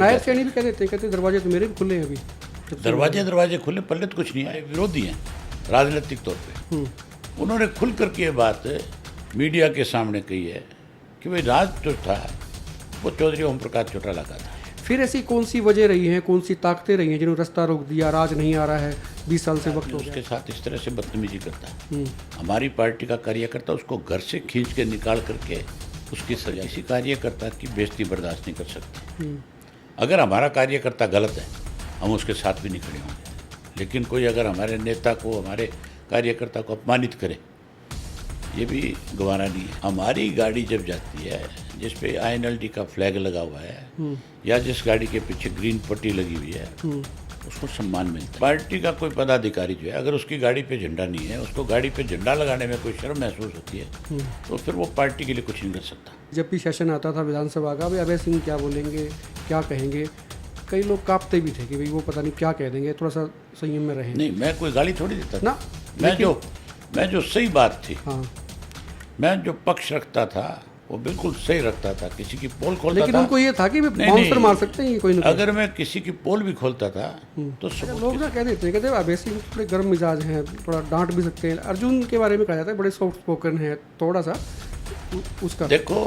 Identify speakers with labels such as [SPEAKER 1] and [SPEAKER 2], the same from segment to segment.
[SPEAKER 1] नायर सैनी भी कहते दरवाजे तो मेरे भी खुले हैं अभी।
[SPEAKER 2] दरवाजे खुले, पल्ले तो कुछ नहीं है, विरोधी हैं राजनीतिक तौर पे। उन्होंने खुल करके ये बात मीडिया के सामने कही है कि भाई राज जो था वो चौधरी ओम प्रकाश चौटाला का था।
[SPEAKER 1] फिर ऐसी कौन सी वजह रही है, कौन सी ताकतें रही हैं जिन्होंने रास्ता रोक दिया, राज नहीं आ रहा है, 20 साल से वक्त हो गया।
[SPEAKER 2] उसके साथ इस तरह से बदतमीजी करता है, हमारी पार्टी का कार्यकर्ता उसको घर से खींच के निकाल करके उसकी सजा, इसी कार्यकर्ता की बेइज्जती बर्दाश्त नहीं कर सकते। अगर हमारा कार्यकर्ता गलत है हम उसके साथ भी नहीं खड़े होंगे, लेकिन कोई अगर हमारे नेता को, हमारे कार्यकर्ता को अपमानित करे, ये भी गवारा नहीं है। हमारी गाड़ी जब जाती है जिस पे INLD का फ्लैग लगा हुआ है या जिस गाड़ी के पीछे ग्रीन पट्टी लगी हुई है, उसको सम्मान मिलता है। पार्टी का कोई पदाधिकारी जो है अगर उसकी गाड़ी पे झंडा नहीं है, उसको गाड़ी पे झंडा लगाने में कोई शर्म महसूस होती है, तो फिर वो पार्टी के लिए कुछ नहीं कर सकता।
[SPEAKER 1] जब भी सेशन आता था विधानसभा का, भाई अभय सिंह क्या बोलेंगे, क्या कहेंगे, कई लोग कांपते भी थे कि भाई वो पता नहीं क्या कह देंगे, थोड़ा सा संयम में रहें।
[SPEAKER 2] नहीं, मैं कोई गाली थोड़ी देता
[SPEAKER 1] ना,
[SPEAKER 2] मैं जो सही बात थी,
[SPEAKER 1] हाँ,
[SPEAKER 2] मैं जो पक्ष रखता था वो बिल्कुल सही रखता था। किसी की पोल खोलता
[SPEAKER 1] लेकिन
[SPEAKER 2] था,
[SPEAKER 1] उनको ये था कि बाउंसर मार सकते हैं ये कोई ना कोई।
[SPEAKER 2] अगर मैं किसी की पोल भी खोलता था तो
[SPEAKER 1] लोग ना कहते हैं अभय सिंह थोड़े गर्म मिजाज हैं, थोड़ा डांट भी सकते हैं। अर्जुन के बारे में कहा जाता है बड़े सॉफ्ट स्पोकन है, थोड़ा सा उसका।
[SPEAKER 2] देखो,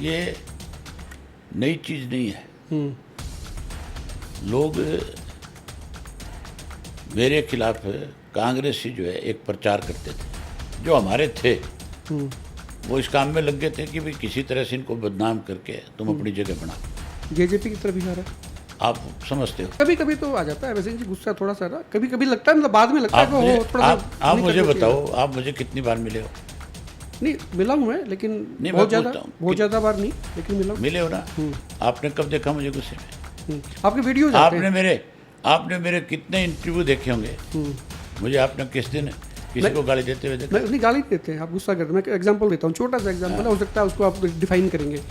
[SPEAKER 2] ये नई चीज नहीं है। लोग मेरे खिलाफ कांग्रेसी जो है एक प्रचार करते थे, जो हमारे थे वो इस काम में लग गए थे कि भाई किसी तरह से इनको बदनाम करके तुम अपनी जगह बनाओ।
[SPEAKER 1] जेजेपी की तरफ इशारा
[SPEAKER 2] आप समझते हो।
[SPEAKER 1] कभी कभी तो आ जाता है अभय सिंह जी गुस्सा थोड़ा सा ना, कभी कभी लगता है, मतलब बाद में लगता है कि वो थोड़ा सा।
[SPEAKER 2] आप मुझे बताओ, आप मुझे कितनी बार मिले हो?
[SPEAKER 1] नहीं, मिला हूँ मैं, लेकिन
[SPEAKER 2] नहीं,
[SPEAKER 1] बहुत ज़्यादा बार नहीं, लेकिन मिला हूँ।
[SPEAKER 2] मिले हो ना। आपने कब देखा मुझे गुस्से में?
[SPEAKER 1] आपके वीडियो
[SPEAKER 2] आपने मेरे कितने इंटरव्यू देखे होंगे? मुझे आपने किस दिन किसी को गाली देते हुए देखा?
[SPEAKER 1] नहीं, गाली देते हैं आप, गुस्सा करते हैं। मैं एग्जांपल देता हूँ, छोटा सा एग्जांपल हो सकता है, उसको आप डिफाइन करेंगे।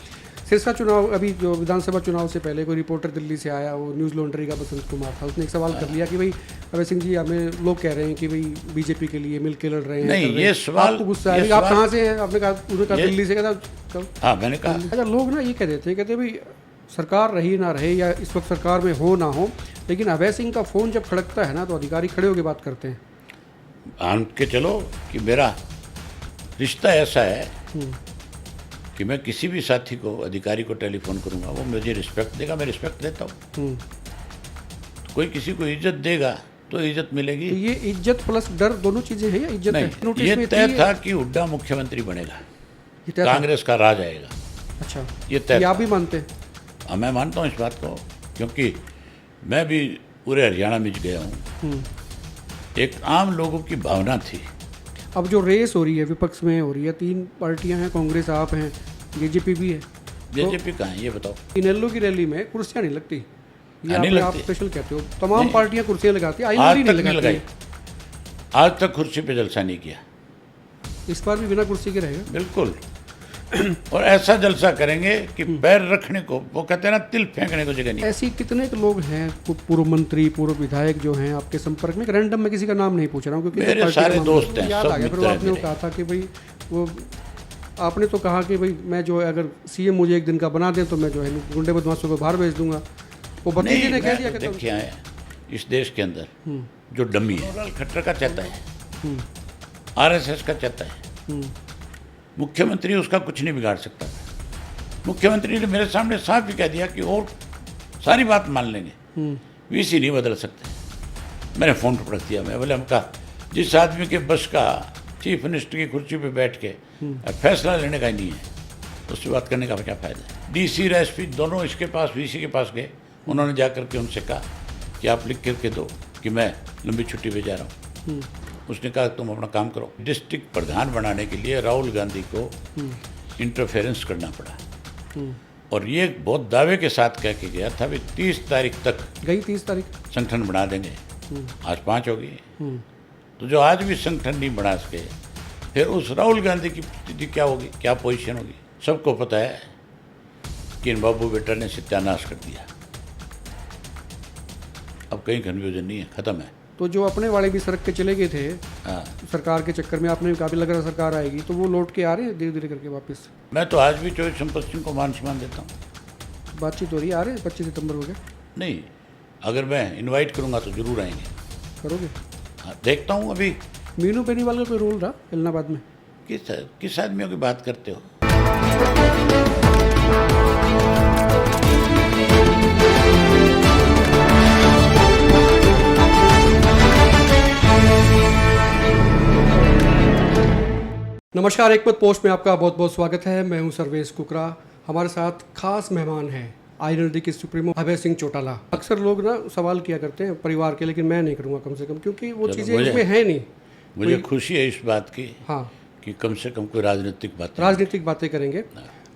[SPEAKER 1] सिरसा चुनाव, अभी जो विधानसभा चुनाव से पहले कोई रिपोर्टर दिल्ली से आया, वो न्यूज़ लॉन्ड्री का बसंत कुमार था, उसने एक सवाल कर लिया कि भाई अभय सिंह जी, हमें लोग कह रहे हैं कि भाई बीजेपी के लिए मिल के लड़ रहे हैं।
[SPEAKER 2] नहीं, ये सवाल
[SPEAKER 1] आपको गुस्सा है, आप कहाँ से हैं? आपने कहा, उन्होंने कहा दिल्ली से। कहता
[SPEAKER 2] हाँ, मैंने कहा।
[SPEAKER 1] अच्छा, लोग ना ये कह देते हैं, कहते भाई सरकार रही ना रहे या इस वक्त सरकार में हो ना हो, लेकिन अभय सिंह का फ़ोन जब खड़कता है ना तो अधिकारी खड़े होकर बात करते हैं।
[SPEAKER 2] मान के चलो कि मेरा रिश्ता ऐसा है कि मैं किसी भी साथी को, अधिकारी को टेलीफोन करूंगा, वो मुझे रिस्पेक्ट देगा, मैं रिस्पेक्ट देता हूँ। तो कोई किसी को इज्जत देगा तो इज्जत मिलेगी।
[SPEAKER 1] तो ये इज्जत प्लस डर दोनों चीजें हैं या इज्जत है?
[SPEAKER 2] नहीं, ये तय था कि हुड्डा मुख्यमंत्री बनेगा, कांग्रेस का राज आएगा।
[SPEAKER 1] अच्छा,
[SPEAKER 2] ये तय
[SPEAKER 1] आप भी मानते हैं?
[SPEAKER 2] हाँ, मैं मानता हूँ इस बात को, क्योंकि मैं भी पूरे हरियाणा में गया हूँ। एक आम लोगों की भावना थी।
[SPEAKER 1] अब जो रेस हो रही है, विपक्ष में हो रही है, 3 पार्टियां हैं, कांग्रेस आप हैं, जेजेपी भी है।
[SPEAKER 2] जेजेपी कहाँ है ये बताओ?
[SPEAKER 1] इनेलो की रैली में कुर्सियां नहीं लगती, ये
[SPEAKER 2] नहीं
[SPEAKER 1] आप स्पेशल कहते हो। तमाम पार्टियां कुर्सियां लगाती है, INLD नहीं लगाई।
[SPEAKER 2] आज तक कुर्सी पे जलसा नहीं किया।
[SPEAKER 1] इस बार भी बिना कुर्सी के रहेगा?
[SPEAKER 2] बिल्कुल। और ऐसा जलसा करेंगे कि पैर रखने को, वो कहते हैं ना, तिल फेंकने को जगह नहीं।
[SPEAKER 1] ऐसी कितने लोग हैं, पूर्व मंत्री, पूर्व विधायक जो हैं आपके संपर्क में? रैंडम में किसी का नाम नहीं पूछ रहा हूँ, क्योंकि
[SPEAKER 2] मेरे सारे दोस्त हैं,
[SPEAKER 1] याद आ गया। फिर आपने कहा था कि भाई वो, आपने तो कहा कि भाई मैं जो है अगर CM मुझे एक दिन का बना दें तो मैं जो है गुंडे बदमाशों को बाहर भेज दूंगा। वो भतीजे ने कह दिया।
[SPEAKER 2] देखिए, है इस देश के अंदर जो डमी है, खट्टर का चाहता है, RSS का चाहता है, मुख्यमंत्री उसका कुछ नहीं बिगाड़ सकता। मुख्यमंत्री ने मेरे सामने साफ भी कह दिया कि और सारी बात मान लेंगे, VC नहीं बदल सकते। मैंने फ़ोन पर रख दिया। मैं बोले, हम कहा जिस आदमी के बस का चीफ मिनिस्टर की कुर्सी पे बैठ के फैसला लेने का ही नहीं है, उससे बात करने का क्या फ़ायदा है? DC और SP दोनों इसके पास, VC के पास गए। उन्होंने जा करके उनसे कहा कि आप लिख करके दो कि मैं लंबी छुट्टी पे जा रहा हूँ। उसने कहा तुम अपना काम करो। डिस्ट्रिक्ट प्रधान बनाने के लिए राहुल गांधी को इंटरफेरेंस करना पड़ा, और ये बहुत दावे के साथ कह के गया था भी 30 तारीख तक
[SPEAKER 1] गई, 30 तारीख
[SPEAKER 2] संगठन बना देंगे। आज 5 हो गई। तो जो आज भी संगठन नहीं बना सके, फिर उस राहुल गांधी की स्थिति क्या होगी, क्या पोजीशन होगी? सबको पता है कि इन बाबू बेटा ने सत्यानाश कर दिया। अब कहीं कन्फ्यूजन नहीं है, खत्म है।
[SPEAKER 1] तो जो अपने वाले भी सड़क के चले गए थे,
[SPEAKER 2] हाँ,
[SPEAKER 1] सरकार के चक्कर में, आपने काफ़ी लग रहा सरकार आएगी, तो वो लौट के आ रहे हैं धीरे धीरे करके वापस।
[SPEAKER 2] मैं तो आज भी चौधरी संपत सिंह को मान सम्मान देता हूँ।
[SPEAKER 1] बातचीत हो रही है, आ रहे हैं 25 सितंबर हो गया,
[SPEAKER 2] नहीं, अगर मैं इनवाइट करूंगा तो जरूर आएंगे।
[SPEAKER 1] करोगे?
[SPEAKER 2] हाँ, देखता हूँ अभी
[SPEAKER 1] मीनू बेनीवाल का कोई रोल रहा इलाहाबाद में?
[SPEAKER 2] किस आदमियों की बात करते हो।
[SPEAKER 1] नमस्कार, एक पद पोस्ट में आपका बहुत बहुत स्वागत है। मैं हूं सर्वेश कुकरा। हमारे साथ खास मेहमान हैं आईएनएलडी के सुप्रीमो अभय सिंह चौटाला। अक्सर लोग ना सवाल किया करते हैं परिवार के, लेकिन मैं नहीं करूंगा कम से कम, क्योंकि वो चीज़ें उसमें है नहीं।
[SPEAKER 2] मुझे खुशी है इस बात की,
[SPEAKER 1] हाँ,
[SPEAKER 2] कि कम से कम कोई
[SPEAKER 1] राजनीतिक बातें करेंगे।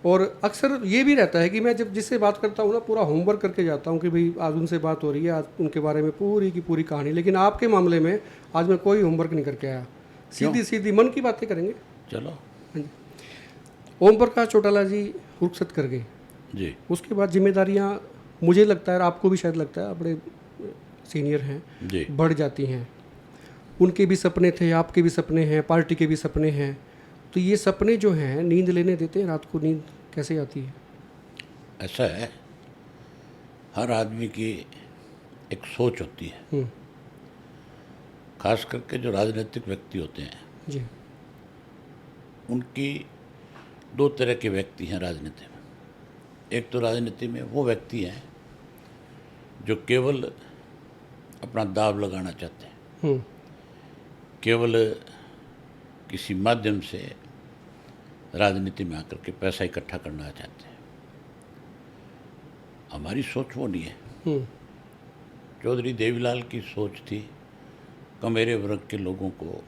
[SPEAKER 1] और अक्सर ये भी रहता है कि मैं जब जिससे बात करता हूँ ना, पूरा होमवर्क करके जाता हूँ कि भाई आज उनसे बात हो रही है, आज उनके बारे में पूरी की पूरी कहानी। लेकिन आपके मामले में आज मैं कोई होमवर्क नहीं करके आया, सीधी मन की बातें करेंगे।
[SPEAKER 2] चलो।
[SPEAKER 1] हाँ जी। ओम प्रकाश चौटाला जी रुखसत कर गए
[SPEAKER 2] जी।
[SPEAKER 1] उसके बाद जिम्मेदारियां, मुझे लगता है, आपको भी शायद लगता है, अपने सीनियर हैं
[SPEAKER 2] जी,
[SPEAKER 1] बढ़ जाती हैं। उनके भी सपने थे, आपके भी सपने हैं, पार्टी के भी सपने हैं। तो ये सपने जो हैं नींद लेने देते हैं? रात को नींद कैसे आती है?
[SPEAKER 2] ऐसा है, हर आदमी की एक सोच होती है, खास करके जो राजनीतिक व्यक्ति होते हैं
[SPEAKER 1] जी।
[SPEAKER 2] उनकी दो तरह के व्यक्ति हैं राजनीति में। एक तो राजनीति में वो व्यक्ति हैं जो केवल अपना दाव लगाना चाहते हैं, केवल किसी माध्यम से राजनीति में आकर के पैसा इकट्ठा करना चाहते हैं। हमारी सोच वो नहीं है। चौधरी देवीलाल की सोच थी कमेरे वर्ग के लोगों को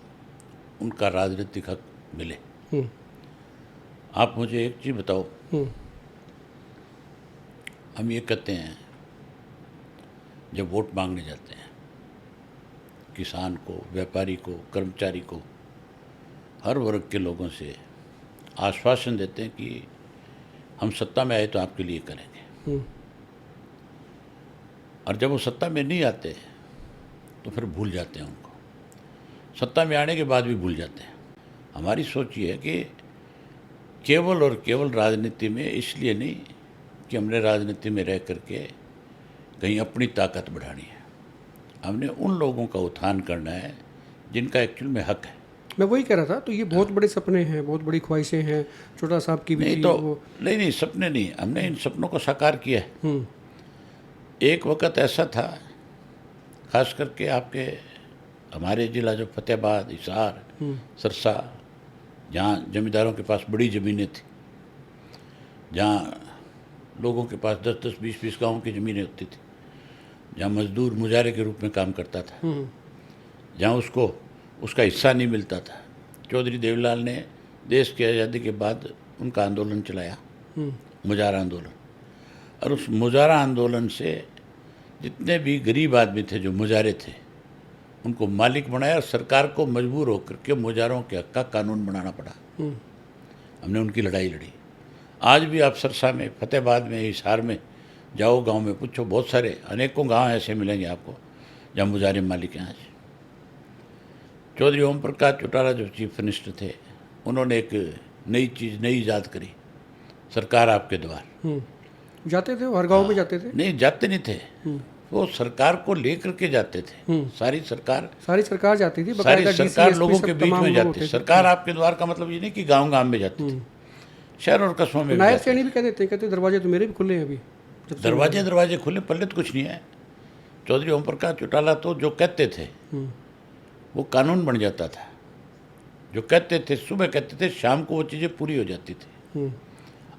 [SPEAKER 2] उनका राजनीतिक हक मिले। आप मुझे एक चीज़ बताओ, हम ये कहते हैं जब वोट मांगने जाते हैं, किसान को, व्यापारी को, कर्मचारी को, हर वर्ग के लोगों से आश्वासन देते हैं कि हम सत्ता में आए तो आपके लिए करेंगे, और जब वो सत्ता में नहीं आते तो फिर भूल जाते हैं उनको, सत्ता में आने के बाद भी भूल जाते हैं। हमारी सोच ये है कि केवल और केवल राजनीति में इसलिए नहीं कि हमने राजनीति में रह करके कहीं अपनी ताकत बढ़ानी है, हमने उन लोगों का उत्थान करना है जिनका एक्चुअल में हक है।
[SPEAKER 1] मैं वही कह रहा था। तो ये बहुत बड़े सपने हैं, बहुत बड़ी ख्वाहिशें हैं। छोटा साहब की भी
[SPEAKER 2] नहीं
[SPEAKER 1] थी
[SPEAKER 2] तो
[SPEAKER 1] वो।
[SPEAKER 2] नहीं, सपने नहीं, हमने इन सपनों को साकार किया है। एक वक्त ऐसा था, खास करके आपके हमारे जिला जो फतेहाबाद, हिसार, सरसा, जहाँ जमींदारों के पास बड़ी ज़मीनें थी, जहाँ लोगों के पास 10-10, 20-20 गाँव की ज़मीनें होती थी, जहाँ मजदूर मुजारे के रूप में काम करता था, जहाँ उसको उसका हिस्सा नहीं मिलता था। चौधरी देवीलाल ने देश की आज़ादी के बाद उनका आंदोलन चलाया, मुजारा आंदोलन, और उस मुजारा आंदोलन से जितने भी गरीब आदमी थे जो मुजारे थे उनको मालिक बनाया, और सरकार को मजबूर होकर के मुजारों के हक का कानून बनाना पड़ा। हमने उनकी लड़ाई लड़ी। आज भी आप सरसा में, फतेहाबाद में, हिसार में जाओ, गांव में पूछो, बहुत सारे अनेकों गांव ऐसे मिलेंगे आपको जहाँ मुजारे मालिक हैं। आज चौधरी ओम प्रकाश चौटाला जो चीफ मिनिस्टर थे, उन्होंने एक नई चीज़, नई ईजाद करी, सरकार आपके द्वार।
[SPEAKER 1] जाते थे वो, हर गाँव में जाते थे?
[SPEAKER 2] नहीं, जाते नहीं थे, वो सरकार को लेकर के जाते थे। सारी सरकार
[SPEAKER 1] जाती थी,
[SPEAKER 2] सारी सरकार लोगों के बीच में जाती थी। सरकार आपके द्वार का मतलब ये नहीं कि गांव गांव में जाती थी, शहर और कस्बों में।
[SPEAKER 1] नायब सैनी भी कहते दरवाजे तो मेरे भी खुले हैं अभी।
[SPEAKER 2] दरवाजे खुले, पल्ले तो कुछ नहीं है। चौधरी ओम प्रकाश चौटाला तो जो कहते थे वो कानून बन जाता था। जो कहते थे, सुबह कहते थे, शाम को वो चीज़ें पूरी हो जाती थी।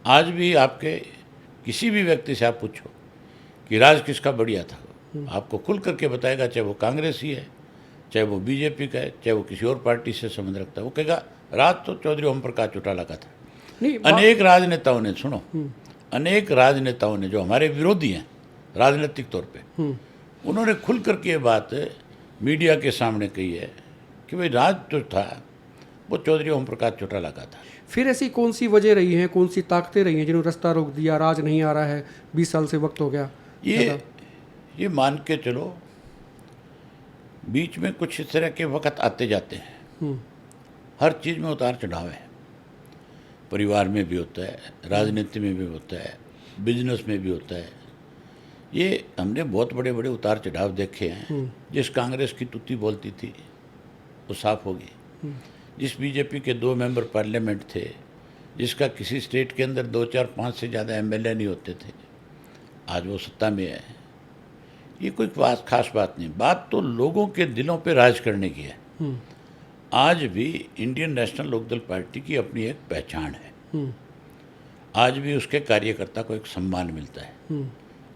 [SPEAKER 2] आज भी आपके किसी भी व्यक्ति से आप पूछो कि राज किसका बढ़िया था, आपको खुल करके बताएगा, चाहे वो कांग्रेसी है, चाहे वो बीजेपी का है, चाहे वो किसी और पार्टी से संबंध रखता है, वो कहेगा राज तो चौधरी ओम प्रकाश चौटाला का था। अनेक राजनेताओं ने, सुनो, अनेक राजनेताओं ने जो हमारे विरोधी हैं राजनीतिक तौर पे, उन्होंने खुल करके ये बात मीडिया के सामने कही है कि भाई राज जो था वो चौधरी ओम प्रकाश चौटाला का था।
[SPEAKER 1] फिर ऐसी कौन सी वजह रही है, कौन सी ताकतें रही हैं जिन्होंने रास्ता रोक दिया, राज नहीं आ रहा है, 20 साल से वक्त हो गया?
[SPEAKER 2] ये मान के चलो, बीच में कुछ इस तरह के वक्त आते जाते हैं। हर चीज़ में उतार चढ़ाव है, परिवार में भी होता है, राजनीति में भी होता है, बिजनेस में भी होता है। ये हमने बहुत बड़े बड़े उतार चढ़ाव देखे हैं। जिस कांग्रेस की तुत्ती बोलती थी वो साफ हो गई। जिस बीजेपी के 2 मेंबर पार्लियामेंट थे, जिसका किसी स्टेट के अंदर 2, 4, 5 से ज़्यादा एमएलए नहीं होते थे, आज वो सत्ता में है। ये कोई खास बात नहीं, बात तो लोगों के दिलों पे राज करने की है। आज भी इंडियन नेशनल लोकदल पार्टी की अपनी एक पहचान है। आज भी उसके कार्यकर्ता को एक सम्मान मिलता है।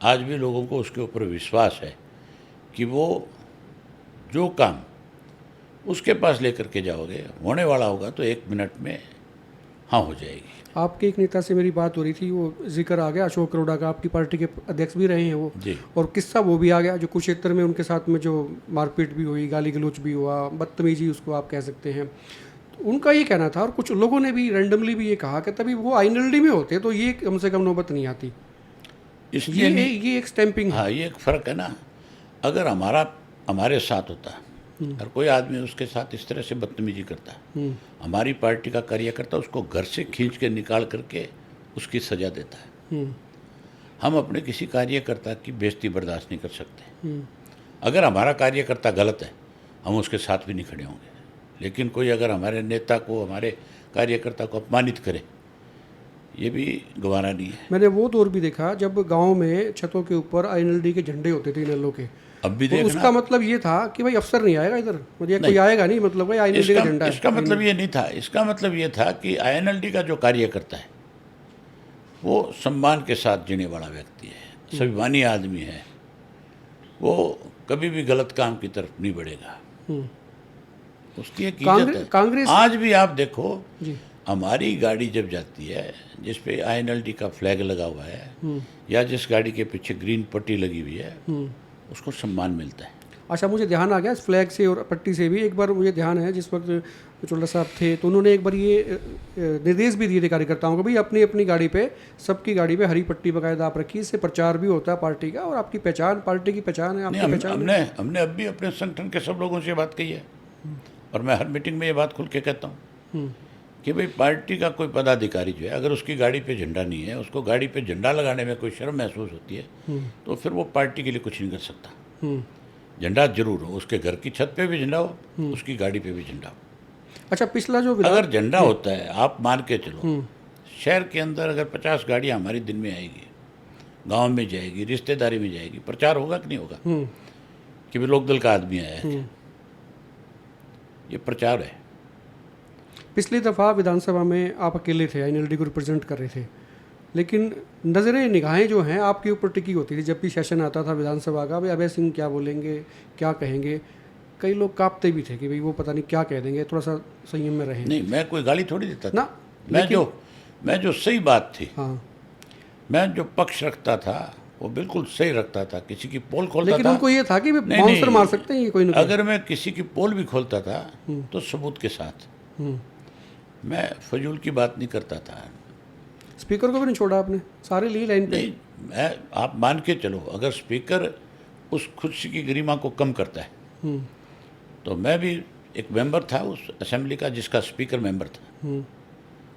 [SPEAKER 2] आज भी लोगों को उसके ऊपर विश्वास है कि वो जो काम उसके पास लेकर के जाओगे, होने वाला होगा तो 1 मिनट में हाँ हो जाएगी।
[SPEAKER 1] आपके एक नेता से मेरी बात हो रही थी, वो जिक्र आ गया अशोक अरोड़ा का, आपकी पार्टी के अध्यक्ष भी रहे हैं वो
[SPEAKER 2] जी।
[SPEAKER 1] और किस्सा वो भी आ गया जो कुरुक्षेत्र में उनके साथ में जो मारपीट भी हुई, गाली गलौच भी हुआ, बदतमीजी उसको आप कह सकते हैं। तो उनका ये कहना था और कुछ लोगों ने भी रैंडमली भी ये कहा कि तभी वो आईएनएलडी में होते तो ये कम से कम नौबत नहीं आती।
[SPEAKER 2] इसलिए
[SPEAKER 1] ये एक स्टैंपिंग है।
[SPEAKER 2] हाँ, ये एक फ़र्क है ना। अगर हमारे साथ होता और कोई आदमी उसके साथ इस तरह से बदतमीजी करता, हमारी पार्टी का कार्यकर्ता उसको घर से खींच के निकाल करके उसकी सज़ा देता है। हम अपने किसी कार्यकर्ता की बेइज्जती बर्दाश्त नहीं कर सकते। अगर हमारा कार्यकर्ता गलत है, हम उसके साथ भी नहीं खड़े होंगे। लेकिन कोई अगर हमारे नेता को, हमारे कार्यकर्ता को अपमानित करे, ये भी गवारा नहीं है।
[SPEAKER 1] मैंने वो दौर भी देखा जब गाँव में छतों के ऊपर आईएनएलडी के झंडे होते थे इनेलो के।
[SPEAKER 2] अब भी
[SPEAKER 1] तो
[SPEAKER 2] देखना,
[SPEAKER 1] उसका मतलब ये था कि भाई अफसर नहीं आएगा इधर, मतलब कोई आएगा नहीं, मतलब भाई आईएनएलडी का झंडा है।
[SPEAKER 2] इसका मतलब ये नहीं था। इसका मतलब ये था कि आईएनएलडी का जो कार्यकर्ता है वो सम्मान के साथ जीने वाला व्यक्ति है, स्वाभिमानी आदमी है, वो कभी भी गलत काम की तरफ नहीं बढ़ेगा। उसकी एक इज्जत है।
[SPEAKER 1] कांग्रेस
[SPEAKER 2] आज भी आप देखो
[SPEAKER 1] जी,
[SPEAKER 2] हमारी गाड़ी जब जाती है जिस पे आईएनएलडी का फ्लैग लगा हुआ है या जिस गाड़ी के पीछे ग्रीन पट्टी लगी हुई है, उसको सम्मान मिलता है।
[SPEAKER 1] अच्छा, मुझे ध्यान आ गया इस फ्लैग से और पट्टी से भी। एक बार मुझे ध्यान है जिस वक्त चोला साहब थे तो उन्होंने एक बार ये निर्देश भी दिए थे कार्यकर्ताओं को, भाई अपनी अपनी गाड़ी पे, सबकी गाड़ी पे हरी पट्टी बाकायदा आप रखिए, इससे प्रचार भी होता है पार्टी का और आपकी पहचान, पार्टी की पहचान है, आपकी पहचान है।
[SPEAKER 2] हमने अब भी अपने संगठन के सब लोगों से बात कही है और मैं हर मीटिंग में ये बात खुल के कहता हूँ कि भाई पार्टी का कोई पदाधिकारी जो है, अगर उसकी गाड़ी पे झंडा नहीं है, उसको गाड़ी पे झंडा लगाने में कोई शर्म महसूस होती है, तो फिर वो पार्टी के लिए कुछ नहीं कर सकता। झंडा जरूर हो, उसके घर की छत पे भी झंडा हो, उसकी गाड़ी पे भी झंडा हो।
[SPEAKER 1] अच्छा, पिछला जो
[SPEAKER 2] अगर झंडा होता है, आप मान के चलो शहर के अंदर अगर 50 गाड़ियाँ हमारी दिन में आएगी, गांव में जाएगी, रिश्तेदारी में जाएगी, प्रचार होगा कि नहीं होगा कि भाई लोकदल का आदमी आया है? ये प्रचार है।
[SPEAKER 1] पिछली दफ़ा विधानसभा में आप अकेले थे, आईएनएलडी को रिप्रेजेंट कर रहे थे, लेकिन नज़रें निगाहें जो हैं आपके ऊपर टिकी होती थी। जब भी सेशन आता था विधानसभा का, भाई अभय सिंह क्या बोलेंगे, क्या कहेंगे, कई लोग कांपते भी थे कि भाई वो पता नहीं क्या कह देंगे, थोड़ा सा संयम में रहें।
[SPEAKER 2] नहीं, मैं कोई गाली थोड़ी देता था
[SPEAKER 1] ना,
[SPEAKER 2] मैं जो सही बात थी,
[SPEAKER 1] हाँ,
[SPEAKER 2] मैं जो पक्ष रखता था वो बिल्कुल सही रखता था। किसी की पोल खोलता
[SPEAKER 1] लेकिन
[SPEAKER 2] था,
[SPEAKER 1] उनको ये था कि बाउंसर मार सकते हैं ये कोई ना कोई।
[SPEAKER 2] अगर मैं किसी की पोल भी खोलता था तो सबूत के साथ। मैं फजूल की बात नहीं करता था।
[SPEAKER 1] स्पीकर को भी नहीं छोड़ा आपने, सारे लिए लाइन पे।
[SPEAKER 2] नहीं, आप मान के चलो, अगर स्पीकर उस खुशी की गरिमा को कम करता है तो मैं भी एक मेंबर था उस असेंबली का जिसका स्पीकर मेंबर था।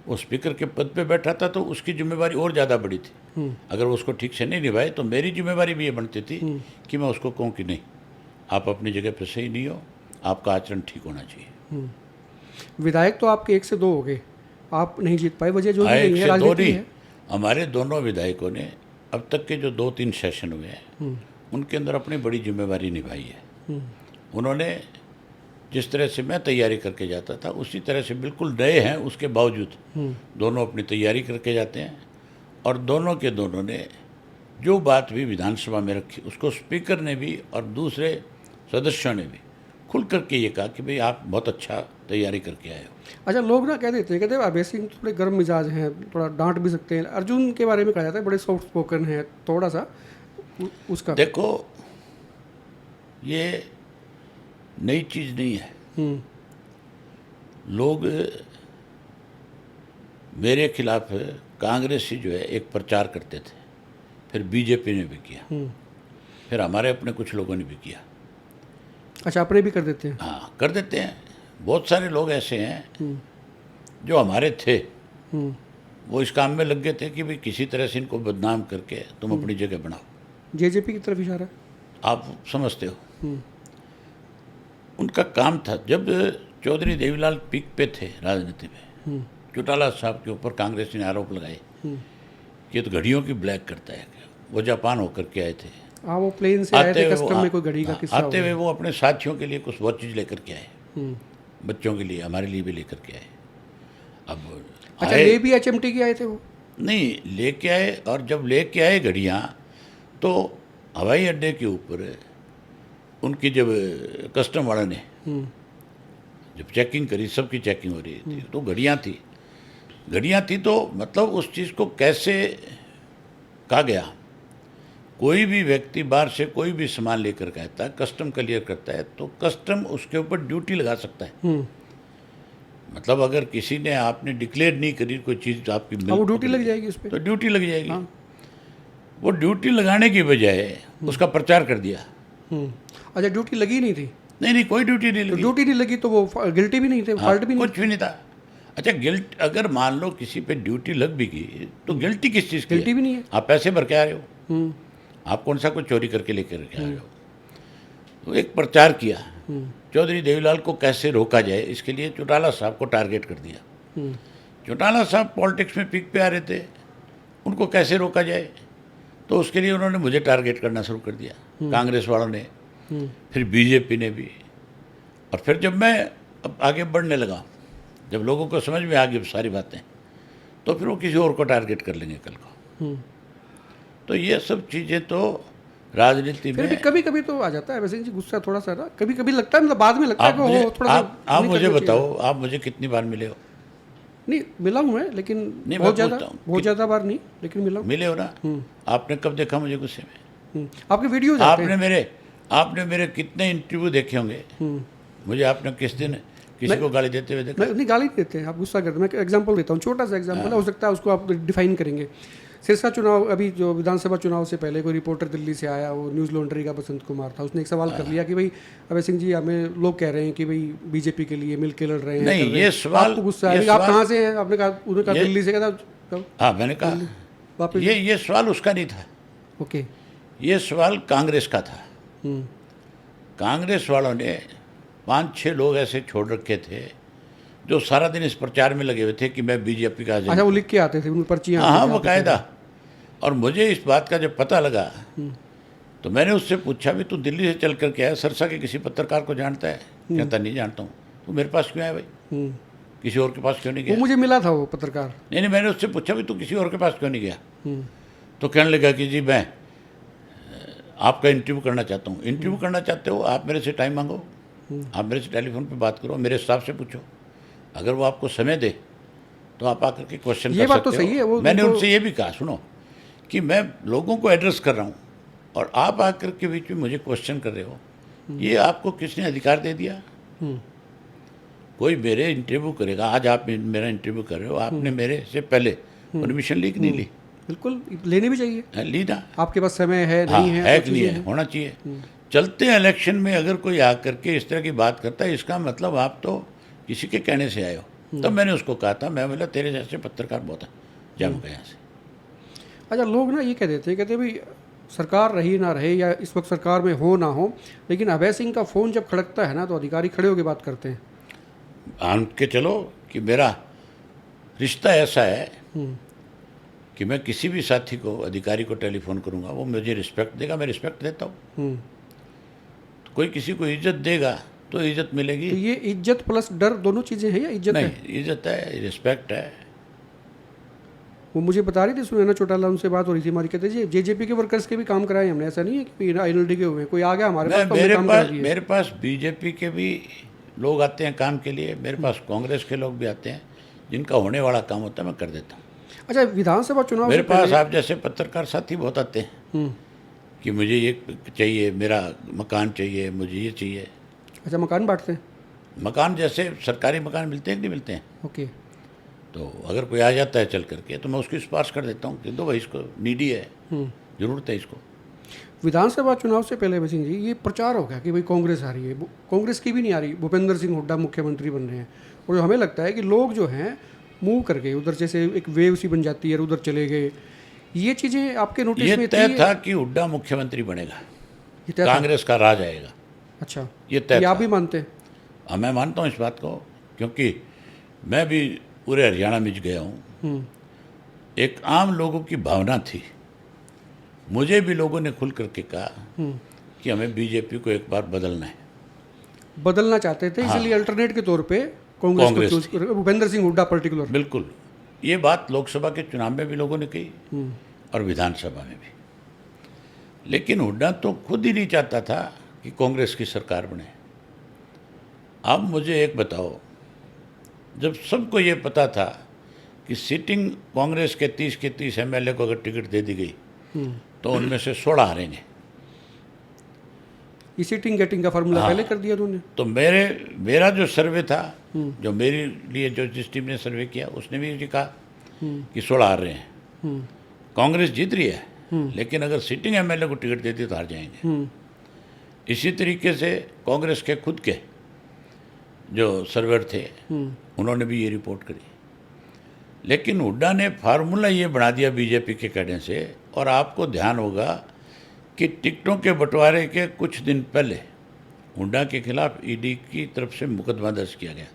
[SPEAKER 2] वो स्पीकर के पद पे बैठा था तो उसकी जिम्मेवारी और ज़्यादा बड़ी थी। अगर वो उसको ठीक से नहीं निभाए तो मेरी जिम्मेवारी भी ये बनती थी कि मैं उसको कहूँ कि नहीं, आप अपनी जगह पे सही नहीं हो, आपका आचरण ठीक होना चाहिए।
[SPEAKER 1] विधायक तो आपके 1 से 2 हो गए, आप नहीं जीत पाए, वजह जो भी
[SPEAKER 2] एक
[SPEAKER 1] नहीं है
[SPEAKER 2] से दो
[SPEAKER 1] राजनीति
[SPEAKER 2] नहीं,
[SPEAKER 1] है।
[SPEAKER 2] हमारे दोनों विधायकों ने अब तक के जो 2-3 सेशन हुए हैं उनके अंदर अपनी बड़ी जिम्मेवारी निभाई है। उन्होंने जिस तरह से मैं तैयारी करके जाता था उसी तरह से बिल्कुल नए हैं, उसके बावजूद दोनों अपनी तैयारी करके जाते हैं और दोनों के दोनों ने जो बात भी विधानसभा में रखी उसको स्पीकर ने भी और दूसरे सदस्यों ने भी खुल करके ये कहा कि भाई आप बहुत अच्छा तैयारी करके आए हो।
[SPEAKER 1] अच्छा, लोग ना कह देते हैं, कहते हैं अभय सिंह थोड़े गर्म मिजाज हैं, थोड़ा डांट भी सकते हैं। अर्जुन के बारे में कहा जाता है बड़े सॉफ्ट स्पोकन है, थोड़ा सा उसका।
[SPEAKER 2] देखो, ये नई चीज़ नहीं है। लोग मेरे खिलाफ कांग्रेसी जो है एक प्रचार करते थे, फिर बीजेपी ने भी किया, फिर हमारे अपने कुछ लोगों ने भी किया।
[SPEAKER 1] अच्छा, अपने भी कर देते हैं?
[SPEAKER 2] हाँ, कर देते हैं। बहुत सारे लोग ऐसे हैं जो हमारे थे वो इस काम में लग गए थे कि भाई किसी तरह से इनको बदनाम करके तुम अपनी जगह बनाओ।
[SPEAKER 1] जेजेपी की तरफ इशारा है।
[SPEAKER 2] आप समझते हो, उनका काम था। जब चौधरी देवीलाल पीक पे थे राजनीति में, चौटाला साहब के ऊपर कांग्रेस ने आरोप लगाए कि ये तो घड़ियों की ब्लैक करता है। वो जापान होकर के आए थे,
[SPEAKER 1] हाँ वो प्लेन से आए थे, कस्टम में कोई घड़ी का किस्सा
[SPEAKER 2] आते हुए वो अपने साथियों के लिए कुछ वॉचेज लेकर के आए, बच्चों के लिए, हमारे लिए भी लेकर के आए। अब
[SPEAKER 1] अच्छा, ले भी एचएमटी के आए थे वो?
[SPEAKER 2] नहीं, लेके आए, और जब लेके आए घड़ियाँ तो हवाई अड्डे के ऊपर उनकी जब कस्टम वाले ने जब चेकिंग करी, सबकी चेकिंग हो रही थी, तो घड़ियाँ थी तो मतलब उस चीज़ को कैसे कहा गया, कोई भी व्यक्ति बाहर से कोई भी सामान लेकर के आता है, कस्टम क्लियर करता है, तो कस्टम उसके ऊपर ड्यूटी लगा सकता है। मतलब अगर किसी ने, आपने डिक्लेयर नहीं करी कोई चीज़ आपकी,
[SPEAKER 1] वो ड्यूटी लग जाएगी उस पर,
[SPEAKER 2] तो ड्यूटी लग जाएगी। हाँ। वो ड्यूटी लगाने की बजाय उसका प्रचार कर दिया।
[SPEAKER 1] अच्छा, ड्यूटी लगी नहीं थी?
[SPEAKER 2] नहीं, कोई ड्यूटी नहीं लगी।
[SPEAKER 1] ड्यूटी नहीं लगी तो वो गिल्टी भी नहीं थे, फॉल्ट भी नहीं,
[SPEAKER 2] कुछ भी नहीं था। अच्छा, गिल्ट अगर मान लो किसी पे ड्यूटी लग भी गई तो गिल्टी किस चीज़ की?
[SPEAKER 1] गिल्टी भी नहीं है।
[SPEAKER 2] आप पैसे भर के आ रहे हो, आप कौन सा कुछ चोरी करके लेकर के आ रहे हो। तो एक प्रचार किया, चौधरी देवीलाल को कैसे रोका जाए, इसके लिए चौटाला साहब को टारगेट कर दिया। चौटाला साहब पॉलिटिक्स में पीक पे आ रहे थे, उनको कैसे रोका जाए, तो उसके लिए उन्होंने मुझे टारगेट करना शुरू कर दिया, कांग्रेस वालों ने, फिर बीजेपी ने भी। और फिर जब मैं अब आगे बढ़ने लगा, जब लोगों को समझ में आ गई सारी बातें, तो फिर वो किसी और को टारगेट कर लेंगे कल को। तो ये सब चीज़ें तो राजनीति में
[SPEAKER 1] भी कभी कभी तो आ जाता है वैसे जी गुस्सा, थोड़ा सा ना कभी कभी लगता है, मतलब बाद में लगता है कि वो थोड़ा
[SPEAKER 2] आप मुझे बताओ, आप मुझे कितनी बार मिले हो?
[SPEAKER 1] नहीं, मिला हूँ मैं, लेकिन बहुत ज़्यादा बार नहीं, लेकिन मिला हूँ।
[SPEAKER 2] मिले हो ना? आपने कब देखा मुझे गुस्से में?
[SPEAKER 1] आपके वीडियो
[SPEAKER 2] आपने मेरे कितने इंटरव्यू देखे होंगे? मुझे आपने किस दिन किसी को गाली देते हुए देखा?
[SPEAKER 1] नहीं, गाली नहीं देते हैं, आप गुस्सा करते हैं। मैं एग्जांपल देता हूँ, छोटा सा एग्जांपल है, हो सकता है उसको आप डिफाइन करेंगे। सिरसा चुनाव, अभी जो विधानसभा चुनाव से पहले कोई रिपोर्टर दिल्ली से आया, वो न्यूज़ लॉन्ड्री का बसंत कुमार था, उसने एक सवाल कर लिया कि भाई अभय सिंह जी, हमें लोग कह रहे हैं कि भाई बीजेपी के लिए मिल के लड़ रहे हैं।
[SPEAKER 2] नहीं, ये सवाल,
[SPEAKER 1] आपको गुस्सा है, आप कहाँ से हैं? आपने कहा, उन्होंने कहा दिल्ली से। कहता
[SPEAKER 2] हाँ, मैंने कहा ये सवाल उसका नहीं था।
[SPEAKER 1] ओके,
[SPEAKER 2] ये सवाल कांग्रेस का था। कांग्रेस वालों ने 5-6 लोग ऐसे छोड़ रखे थे जो सारा दिन इस प्रचार में लगे हुए थे कि मैं बीजेपी का।
[SPEAKER 1] अच्छा, वो लिख के आते थे उन पर्चियाँ?
[SPEAKER 2] हाँ, बाकायदा। और मुझे इस बात का जब पता लगा तो मैंने उससे पूछा, भी तू दिल्ली से चल कर के आया, सरसा के किसी पत्रकार को जानता है? कहता नहीं जानता हूँ। तो मेरे पास क्यों आया भाई, किसी और के पास क्यों नहीं गया?
[SPEAKER 1] वो मुझे मिला था वो पत्रकार।
[SPEAKER 2] नहीं, मैंने उससे पूछा भी तू किसी और के पास क्यों नहीं गया? तो कहने लगा कि जी मैं आपका इंटरव्यू करना चाहता हूँ। इंटरव्यू करना चाहते हो, आप मेरे से टाइम मांगो, आप मेरे से टेलीफोन पे बात करो, मेरे स्टाफ से पूछो, अगर वो आपको समय दे तो आप आकर के क्वेश्चन कर सकते हो।
[SPEAKER 1] ये बात तो सही है।
[SPEAKER 2] मैंने उनसे ये भी कहा, सुनो कि मैं लोगों को एड्रेस कर रहा हूँ और आप आकर के बीच में मुझे क्वेश्चन कर रहे हो, ये आपको किसने अधिकार दे दिया? कोई मेरे इंटरव्यू करेगा, आज आप मेरा इंटरव्यू कर रहे हो, आपने मेरे से पहले परमिशन ली कि नहीं ली?
[SPEAKER 1] बिल्कुल लेनी भी चाहिए।
[SPEAKER 2] ली ना?
[SPEAKER 1] आपके पास समय है, नहीं है
[SPEAKER 2] कि नहीं है, होना चाहिए। चलते इलेक्शन में अगर कोई आकर के इस तरह की बात करता है, इसका मतलब आप तो किसी के कहने से आए हो। तब मैंने उसको कहा था, मैं बोला तेरे जैसे पत्रकार बहुत है, जा मुझे यहाँ से।
[SPEAKER 1] अच्छा, लोग ना ये कह देते हैं, कहते भाई सरकार रही ना रहे या इस वक्त सरकार में हो ना हो, लेकिन अभय सिंह का फ़ोन जब खड़कता है ना तो अधिकारी खड़े होकर बात करते हैं।
[SPEAKER 2] मान के चलो कि मेरा रिश्ता ऐसा है कि मैं किसी भी साथी को, अधिकारी को टेलीफोन करूंगा, वो मुझे रिस्पेक्ट देगा, मैं रिस्पेक्ट देता हूँ। तो कोई किसी को इज्जत देगा तो इज्जत मिलेगी।
[SPEAKER 1] तो ये इज्जत प्लस डर दोनों चीज़ें हैं या इज्जत
[SPEAKER 2] नहीं,
[SPEAKER 1] है?
[SPEAKER 2] इज्जत है, रिस्पेक्ट है।
[SPEAKER 1] वो मुझे बता रही थी, सुनैना चौटाला, उनसे बात हो रही थी हमारी, कहते जी जेजेपी के वर्कर्स के भी काम कराए हमने, ऐसा नहीं है कि INLD के हुए, कोई आ गया हमारे पास तो
[SPEAKER 2] मेरे पास बीजेपी के भी लोग आते हैं काम के लिए, मेरे पास कांग्रेस के लोग भी आते हैं, जिनका होने वाला काम होता है मैं कर देता हूँ।
[SPEAKER 1] अच्छा, विधानसभा चुनाव
[SPEAKER 2] मेरे पास आप जैसे पत्रकार साथी बहुत आते हैं कि मुझे ये चाहिए, मेरा मकान चाहिए, मुझे ये चाहिए।
[SPEAKER 1] अच्छा, मकान बांटते हैं? मकान
[SPEAKER 2] जैसे सरकारी मकान मिलते हैं कि नहीं मिलते हैं?
[SPEAKER 1] ओके।
[SPEAKER 2] तो अगर कोई आ जाता है चल करके तो मैं उसकी सिफारिश कर देता हूँ कि दो भाई, इसको नीडी है, ज़रूरत है इसको।
[SPEAKER 1] विधानसभा चुनाव से पहले अभय सिंह जी ये प्रचार हो गया कि भाई कांग्रेस आ रही है, कांग्रेस की भी नहीं आ रही, भूपेंद्र सिंह हुड्डा मुख्यमंत्री बन रहे हैं, और जो हमें लगता है कि लोग जो हैं मूव कर गए उधर, जैसे एक वेव सी बन जाती है और उधर चले गए, ये चीज़ें आपके नोटिस
[SPEAKER 2] ये
[SPEAKER 1] में
[SPEAKER 2] तय
[SPEAKER 1] थी?
[SPEAKER 2] था कि हुड्डा मुख्यमंत्री बनेगा,
[SPEAKER 1] ये तय था?
[SPEAKER 2] कांग्रेस का राज आएगा,
[SPEAKER 1] अच्छा,
[SPEAKER 2] ये तय
[SPEAKER 1] आप
[SPEAKER 2] था।
[SPEAKER 1] भी मानते हैं?
[SPEAKER 2] हाँ, मैं मानता हूँ इस बात को, क्योंकि मैं भी पूरे हरियाणा में गया हूँ। एक आम लोगों की भावना थी, मुझे भी लोगों ने खुल करके कहा कि हमें बीजेपी को एक बार बदलना है।
[SPEAKER 1] बदलना चाहते थे,
[SPEAKER 2] हाँ।
[SPEAKER 1] इसलिए अल्टरनेट के तौर पे कांग्रेस को
[SPEAKER 2] कांग्रेस
[SPEAKER 1] चूज कर, भूपेंद्र सिंह हुड्डा पर्टिकुलर।
[SPEAKER 2] बिल्कुल, ये बात लोकसभा के चुनाव में भी लोगों ने कही और विधानसभा में भी। लेकिन हुड्डा तो खुद ही नहीं चाहता था कि कांग्रेस की सरकार बने। अब मुझे एक बताओ, जब सबको ये पता था कि सिटिंग कांग्रेस के 30 एमएलए को अगर टिकट दे दी गई तो उनमें से 16 हारेंगे,
[SPEAKER 1] ये सीटिंग गेटिंग का फार्मूला
[SPEAKER 2] हाँ।
[SPEAKER 1] पहले कर दिया उन्होंने।
[SPEAKER 2] तो मेरा जो सर्वे था, जो मेरे लिए जो जिस टीम ने सर्वे किया उसने भी ये कहा कि 16 हार रहे हैं। कांग्रेस जीत रही है, लेकिन अगर सिटिंग एमएलए को टिकट देती तो हार जाएंगे। इसी तरीके से कांग्रेस के खुद के जो सर्वर थे उन्होंने भी ये रिपोर्ट करी। लेकिन हुड्डा ने फार्मूला ये बना दिया बीजेपी के कहने से, और आपको ध्यान होगा कि टिकटों के बंटवारे के कुछ दिन पहले हुड्डा के खिलाफ ईडी की तरफ से मुकदमा दर्ज किया गया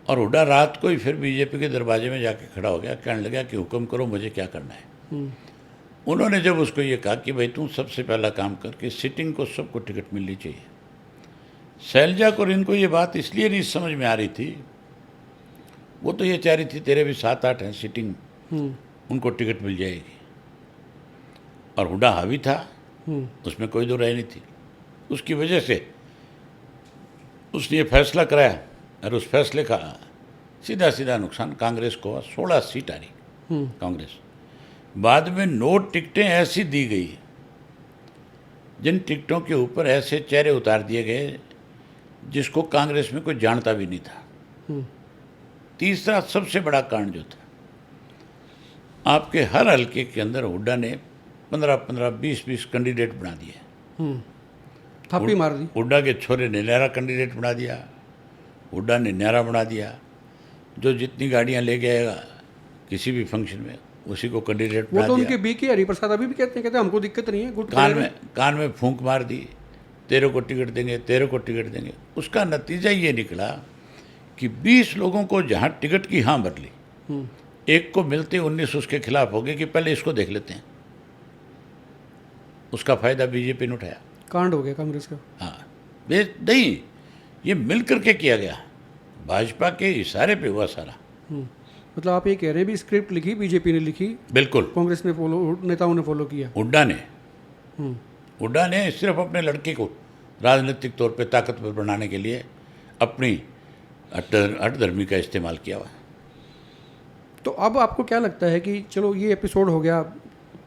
[SPEAKER 2] और हुड्डा रात को ही फिर बीजेपी के दरवाजे में जाके खड़ा हो गया, कहने लगा कि हुक्म करो, मुझे क्या करना है। उन्होंने जब उसको ये कहा कि भाई तू सबसे पहला काम कर कि सिटिंग को सबको टिकट मिलनी चाहिए। शैलजा को इनको ये बात इसलिए नहीं समझ में आ रही थी, वो तो ये चाह रही थी तेरे भी 7-8 हैं सिटिंग, उनको टिकट मिल जाएगी। और हुड्डा हावी था, उसमें कोई दो राय नहीं थी। उसकी वजह से उसने ये फैसला कराया और उस फैसले का सीधा सीधा नुकसान कांग्रेस को, 16 सीट आ रही कांग्रेस। बाद में 9 टिकटें ऐसी दी गई जिन टिकटों के ऊपर ऐसे चेहरे उतार दिए गए जिसको कांग्रेस में कोई जानता भी नहीं था। तीसरा सबसे बड़ा कारण जो था, आपके हर हलके के अंदर हुड्डा ने 15-15, 20-20 कैंडिडेट बना दिए।
[SPEAKER 1] थापी मार दी।
[SPEAKER 2] हुड्डा के छोरे ने न्यारा कैंडिडेट बना दिया, हुड्डा ने न्यारा बना दिया। जो जितनी गाड़ियां लेके आएगा किसी भी फंक्शन में उसी को कैंडिडेट
[SPEAKER 1] वो
[SPEAKER 2] बना
[SPEAKER 1] तो
[SPEAKER 2] दिया।
[SPEAKER 1] उनके बीके हरिप्रसाद अभी भी कहते हैं हमको दिक्कत नहीं है, गुट
[SPEAKER 2] कान में फूंक मार दी, तेरे को टिकट देंगे, तेरे को टिकट देंगे। उसका नतीजा ये निकला कि 20 लोगों को जहाँ टिकट की हाँ भर ली, एक को मिलते 19 उसके खिलाफ हो गए कि पहले इसको देख लेते हैं। उसका फायदा बीजेपी ने उठाया,
[SPEAKER 1] कांड हो गया कांग्रेस का।
[SPEAKER 2] हाँ नहीं, ये मिल करके किया गया, भाजपा के इशारे पे हुआ सारा।
[SPEAKER 1] मतलब आप ये कह रहे हैं भी स्क्रिप्ट लिखी बीजेपी ने लिखी,
[SPEAKER 2] बिल्कुल
[SPEAKER 1] कांग्रेस ने फॉलो, नेताओं ने फॉलो किया।
[SPEAKER 2] हुड्डा ने सिर्फ अपने लड़के को राजनीतिक तौर पे ताकतवर बनाने के लिए अपनी हठधर्मी का इस्तेमाल किया हुआ।
[SPEAKER 1] तो अब आपको क्या लगता है कि चलो ये एपिसोड हो गया,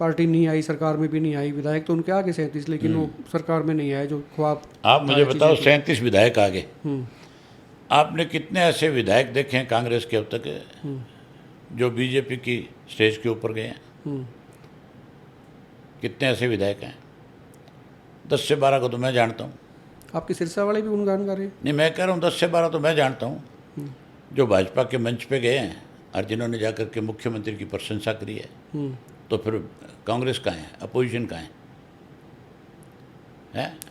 [SPEAKER 1] पार्टी नहीं आई, सरकार में भी नहीं आई, विधायक तो उनके आगे 37, लेकिन वो सरकार में नहीं आए जो ख्वाब।
[SPEAKER 2] आप मुझे बताओ, 37 विधायक आगे, आपने कितने ऐसे विधायक देखे हैं कांग्रेस के अब तक जो बीजेपी की स्टेज के ऊपर गए हैं? कितने ऐसे विधायक हैं? 10 से 12 को तो मैं जानता हूँ।
[SPEAKER 1] आपके सिरसा वाले भी गुणगान गा रहे हैं?
[SPEAKER 2] नहीं, मैं कह रहा हूँ 10 से 12 तो मैं जानता हूँ जो भाजपा के मंच पे गए हैं और जिन्होंने जाकर के मुख्यमंत्री की प्रशंसा करी है। तो फिर कांग्रेस का है, अपोजिशन का है?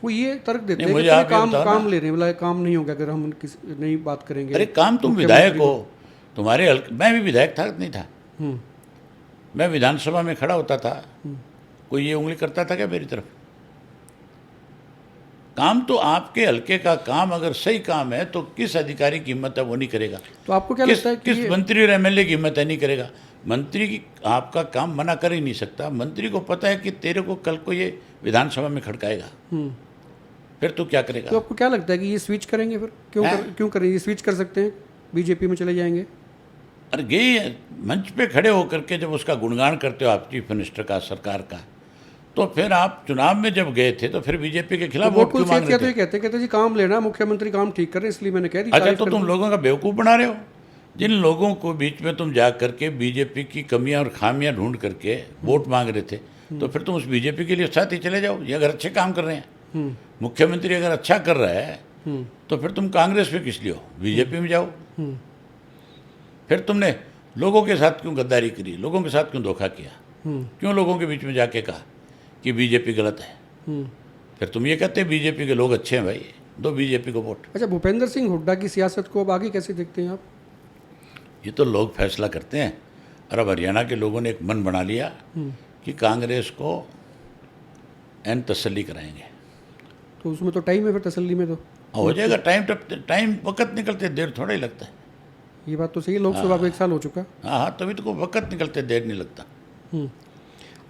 [SPEAKER 1] वो ये तर्क देते
[SPEAKER 2] नहीं,
[SPEAKER 1] हैं
[SPEAKER 2] मुझे
[SPEAKER 1] कि
[SPEAKER 2] आप ये
[SPEAKER 1] काम
[SPEAKER 2] बताओ ना।
[SPEAKER 1] काम ले रहे हैं, बोला काम नहीं होगा अगर हम नई बात करेंगे।
[SPEAKER 2] अरे काम तुम विधायक हो, तुम्हारे मैं भी विधायक था नहीं था? मैं विधानसभा में खड़ा होता था, कोई ये उंगली करता था क्या मेरी तरफ? काम तो आपके हल्के का काम अगर सही काम है तो किस अधिकारी की हिम्मत है वो नहीं करेगा?
[SPEAKER 1] तो आपको क्या लगता है कि
[SPEAKER 2] किस मंत्री और एमएलए की हिम्मत है नहीं करेगा? मंत्री की आपका काम मना कर ही नहीं सकता। मंत्री को पता है कि तेरे को कल को ये विधानसभा में खड़काएगा, फिर तू क्या करेगा?
[SPEAKER 1] तो आपको क्या लगता है कि ये स्विच करेंगे फिर? क्यों करेंगे? ये स्विच कर सकते हैं, बीजेपी में चले जाएंगे?
[SPEAKER 2] अरे गए मंच पे खड़े होकर के जब उसका गुणगान करते हो आप चीफ मिनिस्टर का, सरकार का, तो फिर आप चुनाव में जब गए थे तो फिर बीजेपी के खिलाफ वोट क्यों मांग रहे थे?
[SPEAKER 1] तो ये कहते जी काम लेना, मुख्यमंत्री काम ठीक कर रहे हैं, इसलिए मैंने कह दी।
[SPEAKER 2] अच्छा, तो तुम लोगों का बेवकूफ़ बना रहे हो। जिन लोगों को बीच में तुम जा करके बीजेपी की कमियां और खामियां ढूंढ करके वोट मांग रहे थे, तो फिर तुम उस बीजेपी के लिए साथ ही चले जाओ। ये अगर अच्छे काम कर रहे हैं, मुख्यमंत्री अगर अच्छा कर रहा है, तो फिर तुम कांग्रेस में किस लिए हो? बीजेपी में जाओ। फिर तुमने लोगों के साथ क्यों गद्दारी करी, लोगों के साथ क्यों धोखा किया, क्यों लोगों के बीच में जाके कहा कि बीजेपी गलत है। फिर तुम ये कहते बीजेपी के लोग अच्छे हैं, भाई दो बीजेपी को वोट।
[SPEAKER 1] अच्छा, भूपेंद्र सिंह हुड्डा की सियासत को अब आगे कैसे देखते हैं आप?
[SPEAKER 2] ये तो लोग फैसला करते हैं, और अब हरियाणा के लोगों ने एक मन बना लिया कि कांग्रेस को एन तसल्ली कराएंगे।
[SPEAKER 1] तो उसमें तो टाइम है फिर तसल्ली में तो
[SPEAKER 2] हो जाएगा टाइम वक्त निकलते देर थोड़ा ही लगता है।
[SPEAKER 1] ये बात तो सही है, लोकसभा को 1 साल हो चुका।
[SPEAKER 2] हाँ, तभी तो वक्त निकलते देर नहीं लगता।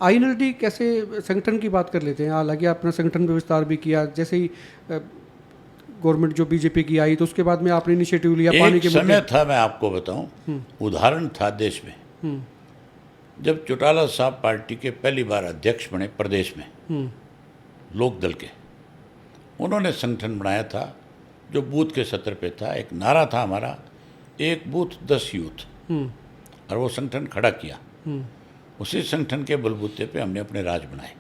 [SPEAKER 1] आईएनएलडी कैसे संगठन की बात कर लेते हैं, हालांकि आपने संगठन में विस्तार भी किया, जैसे ही गवर्नमेंट जो बीजेपी की आई तो उसके बाद में आपने इनिशिएटिव लिया पानी के
[SPEAKER 2] समय था, मैं आपको बताऊं, उदाहरण था देश में, जब चौटाला साहब पार्टी के पहली बार अध्यक्ष बने प्रदेश में लोक दल के, उन्होंने संगठन बनाया था जो बूथ के सत्र पे था। एक नारा था हमारा, 1 बूथ 10 यूथ, और वो संगठन खड़ा किया। उसी संगठन के बलबूते पे हमने अपने राज बनाए।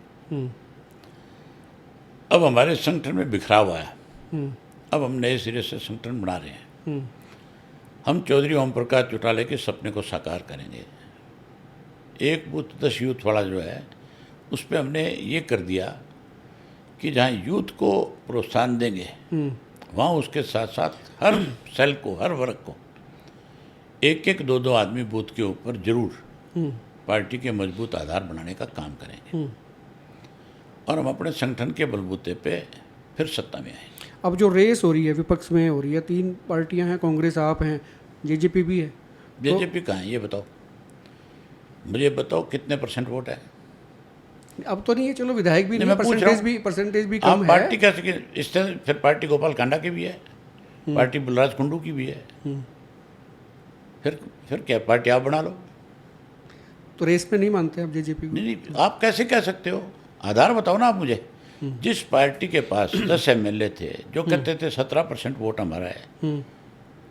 [SPEAKER 2] अब हमारे संगठन में बिखराव आया, अब हम नए सिरे से संगठन बना रहे हैं। हम चौधरी ओम प्रकाश चौटाले के सपने को साकार करेंगे। 1 बूथ 10 यूथ वाला जो है, उस पर हमने ये कर दिया कि जहाँ यूथ को प्रोत्साहन देंगे, वहाँ उसके साथ साथ हर सेल को, हर वर्ग को 1-1, 2-2 आदमी बूथ के ऊपर जरूर पार्टी के मजबूत आधार बनाने का काम करेंगे, और हम अपने संगठन के बलबूते पे फिर सत्ता में आए।
[SPEAKER 1] अब जो रेस हो रही है विपक्ष में हो रही है, 3 पार्टियां हैं, कांग्रेस आप हैं, जेजेपी भी है।
[SPEAKER 2] जेजेपी कहाँ है ये बताओ, मुझे बताओ कितने % वोट है?
[SPEAKER 1] अब तो नहीं है, चलो विधायक भी नहीं,
[SPEAKER 2] मैं पूछ रहा हूं।
[SPEAKER 1] परसेंटेज भी कम
[SPEAKER 2] आप
[SPEAKER 1] है।
[SPEAKER 2] पार्टी कैसे, इस तरह फिर पार्टी गोपाल कांडा की भी है, पार्टी बलराज कुंडू की भी है, फिर क्या पार्टी आप बना लो।
[SPEAKER 1] तो रेस में नहीं मानते आप जेजेपी को?
[SPEAKER 2] नहीं, आप कैसे कह सकते हो? आधार बताओ ना आप मुझे। जिस पार्टी के पास 10 MLA थे जो कहते थे 17% वोट हमारा है,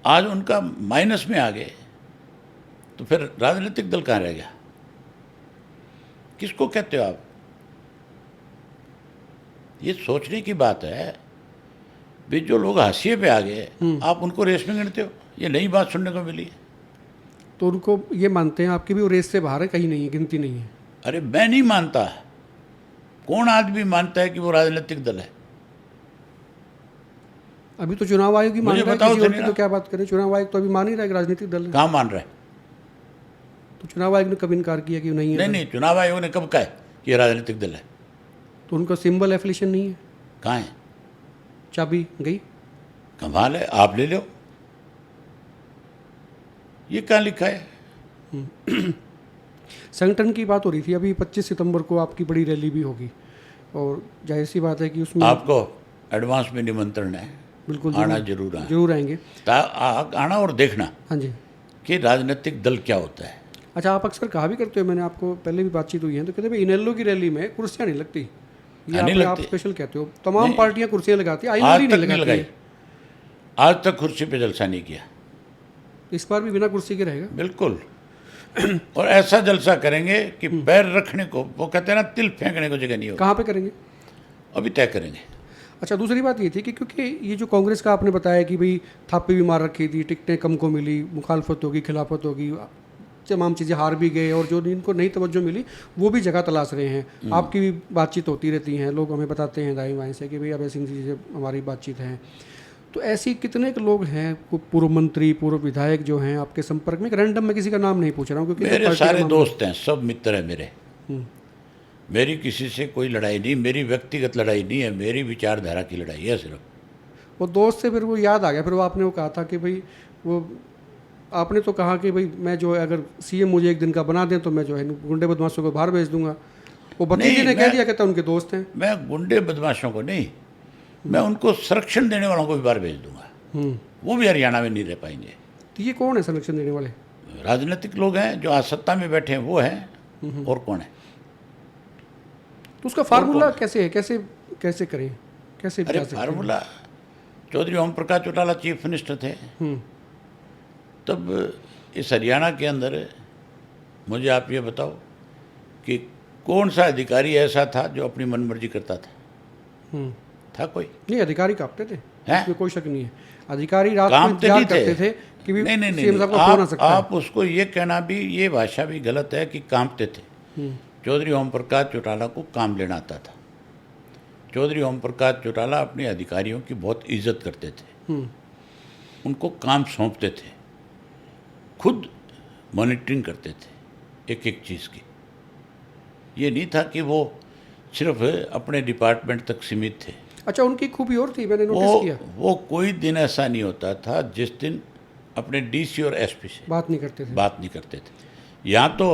[SPEAKER 2] आज उनका माइनस में आ गए, तो फिर राजनीतिक दल कहाँ रह गया? किसको कहते हो आप? ये सोचने की बात है भी, जो लोग हाशिए पे आ गए आप उनको रेस में गिनते हो। ये नई बात सुनने को मिली है।
[SPEAKER 1] तो उनको ये मानते हैं आपकी भी वो रेस से बाहर है, कहीं नहीं है, गिनती नहीं है?
[SPEAKER 2] अरे मैं नहीं मानता, कौन आदमी मानता है कि वो राजनीतिक दल है?
[SPEAKER 1] अभी तो चुनाव आयोग ही मान रहा है,
[SPEAKER 2] बताओ
[SPEAKER 1] किसी और की तो क्या बात करें। चुनाव आयोग तो अभी मान ही रहा है कि राजनीतिक दल है।
[SPEAKER 2] कहाँ मान रहा है?
[SPEAKER 1] तो चुनाव आयोग ने कब इनकार किया कि नहीं है?
[SPEAKER 2] नहीं, चुनाव आयोग ने कब कहा है कि ये राजनीतिक दल है?
[SPEAKER 1] तो उनका सिंबल एफिलिएशन नहीं है?
[SPEAKER 2] कहाँ है?
[SPEAKER 1] चाबी गई।
[SPEAKER 2] कमाल है, आप ले लो। ये कहाँ लिखा है?
[SPEAKER 1] संगठन की बात हो रही थी, अभी 25 सितंबर को आपकी बड़ी रैली भी होगी, और जाहिर सी बात है कि उसमें
[SPEAKER 2] आपको एडवांस में निमंत्रण है,
[SPEAKER 1] बिल्कुल
[SPEAKER 2] आना जरूर है।
[SPEAKER 1] जरूर आएंगे।
[SPEAKER 2] आना और देखना
[SPEAKER 1] हाँ जी,
[SPEAKER 2] कि राजनीतिक दल क्या होता है।
[SPEAKER 1] अच्छा, आप अक्सर कहा भी करते हो, मैंने आपको पहले भी बातचीत हुई है, तो कहते भाई इनेलो की रैली में कुर्सियाँ नहीं लगती, ये आप स्पेशल कहते हो। तमाम पार्टियां कुर्सियां लगाती है, आईएनएलडी नहीं लगाती।
[SPEAKER 2] आज तक कुर्सी पे जलसा नहीं किया,
[SPEAKER 1] इस बार भी बिना कुर्सी के रहेगा।
[SPEAKER 2] बिल्कुल। और ऐसा जलसा करेंगे कि पैर रखने को, वो कहते हैं ना, तिल फेंकने को जगह नहीं होगी।
[SPEAKER 1] कहाँ पे करेंगे?
[SPEAKER 2] अभी तय करेंगे।
[SPEAKER 1] अच्छा, दूसरी बात ये थी कि क्योंकि ये जो कांग्रेस का आपने बताया कि भाई थापे भी मार रखी थी, टिकटें कम को मिली, मुखालफत होगी, खिलाफत होगी, तमाम चीज़ें हार भी गए, और जो इनको नई तवज्जो मिली वो भी जगह तलाश रहे हैं। आपकी भी बातचीत होती रहती हैं, लोग हमें बताते हैं दाएं बाएं से कि भाई अब ऐसी चीज़ें हमारी बातचीत है। तो ऐसी कितने के लोग हैं, पूर्व मंत्री, पूर्व विधायक जो हैं आपके संपर्क में? रैंडम में किसी का नाम नहीं पूछ रहा हूँ, क्योंकि
[SPEAKER 2] मेरे सारे दोस्त हैं, सब मित्र हैं मेरे। मेरी किसी से कोई लड़ाई नहीं, मेरी व्यक्तिगत लड़ाई नहीं है, मेरी विचारधारा की लड़ाई है सिर्फ।
[SPEAKER 1] वो दोस्त से फिर वो याद आ गया, फिर वो आपने वो कहा था कि भाई वो आपने तो कहा कि भाई मैं जो है अगर सीएम मुझे एक दिन का बना दें तो मैं जो है गुंडे बदमाशों को बाहर भेज दूंगा। वो भतीजे ने कह दिया, कहता उनके दोस्त हैं।
[SPEAKER 2] मैं गुंडे बदमाशों को नहीं, मैं उनको संरक्षण देने वालों को भी बाहर भेज दूंगा। वो भी हरियाणा में नहीं रह पाएंगे।
[SPEAKER 1] तो ये कौन है संरक्षण देने वाले?
[SPEAKER 2] राजनीतिक लोग हैं जो आज सत्ता में बैठे हैं, वो हैं। और कौन है?
[SPEAKER 1] तो उसका फार्मूला कैसे है, कैसे कैसे करें, कैसे?
[SPEAKER 2] अरे formula, Chaudhary Om Prakash Chautala chief minister थे, तब इस हरियाणा के अंदर मुझे आप ये बताओ कि कौन सा अधिकारी ऐसा था जो अपनी मनमर्जी करता था? था कोई?
[SPEAKER 1] नहीं, अधिकारी कांपते थे।
[SPEAKER 2] हैं?
[SPEAKER 1] इसमें कोई शक नहीं है। अधिकारी रात
[SPEAKER 2] काम
[SPEAKER 1] को इंतजार
[SPEAKER 2] तो नहीं
[SPEAKER 1] करते थे कि भी
[SPEAKER 2] नहीं नहीं
[SPEAKER 1] सीएम
[SPEAKER 2] नहीं
[SPEAKER 1] साहब का फोन आ
[SPEAKER 2] आप
[SPEAKER 1] सकता है।
[SPEAKER 2] आप उसको ये कहना भी, ये भाषा भी गलत है कि कांपते थे। चौधरी ओम प्रकाश चौटाला को काम लेना आता था। चौधरी ओम प्रकाश चौटाला अपने अधिकारियों की बहुत इज्जत करते थे, उनको काम सौंपते थे, खुद मॉनिटरिंग करते थे एक एक चीज़ की। ये नहीं था कि वो सिर्फ अपने डिपार्टमेंट तक सीमित थे।
[SPEAKER 1] अच्छा, उनकी खूबी और थी, मैंने नोटिस किया,
[SPEAKER 2] वो कोई दिन ऐसा नहीं होता था जिस दिन अपने डीसी और एसपी से
[SPEAKER 1] बात नहीं करते थे।
[SPEAKER 2] बात नहीं करते थे। यहाँ तो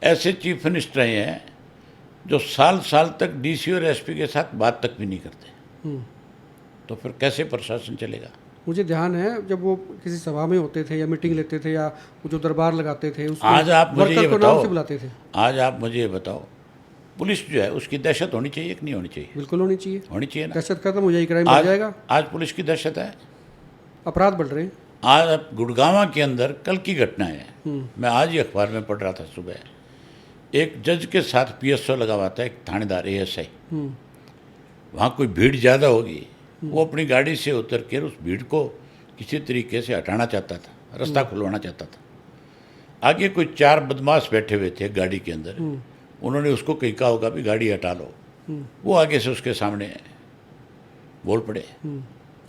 [SPEAKER 2] ऐसे चीफ मिनिस्टर रहे हैं जो साल साल तक डीसी और एसपी के साथ बात तक भी नहीं करते। तो फिर कैसे प्रशासन चलेगा?
[SPEAKER 1] मुझे ध्यान है जब वो किसी सभा में होते थे या मीटिंग लेते थे या वो जो दरबार लगाते थे उसको
[SPEAKER 2] आज आप मुझे ये
[SPEAKER 1] वर्कर को नाम
[SPEAKER 2] बताओ,
[SPEAKER 1] से बुलाते थे।
[SPEAKER 2] आज आप मुझे ये बताओ, पुलिस जो है उसकी दहशत होनी चाहिए कि नहीं होनी चाहिए?
[SPEAKER 1] बिल्कुल होनी चाहिए।
[SPEAKER 2] होनी चाहिए ना।
[SPEAKER 1] दहशत खत्म हो जाएगी, क्राइम बढ़ जाएगा,
[SPEAKER 2] आज पुलिस की दहशत है,
[SPEAKER 1] अपराध बढ़ रहे हैं।
[SPEAKER 2] आज अब गुड़गांव के अंदर कल की घटना है, मैं आज ही अखबार में पढ़ रहा था सुबह, एक जज के साथ पीएसओ लगा हुआ था, एक थानेदार एएसआई। वहाँ कोई भीड़ ज़्यादा होगी, वो अपनी गाड़ी से उतर कर उस भीड़ को किसी तरीके से हटाना चाहता था, रास्ता खुलवाना चाहता था। आगे कोई 4 बदमाश बैठे हुए थे गाड़ी के अंदर, उन्होंने उसको कहा होगा भी गाड़ी हटा लो। वो आगे से उसके सामने बोल पड़े,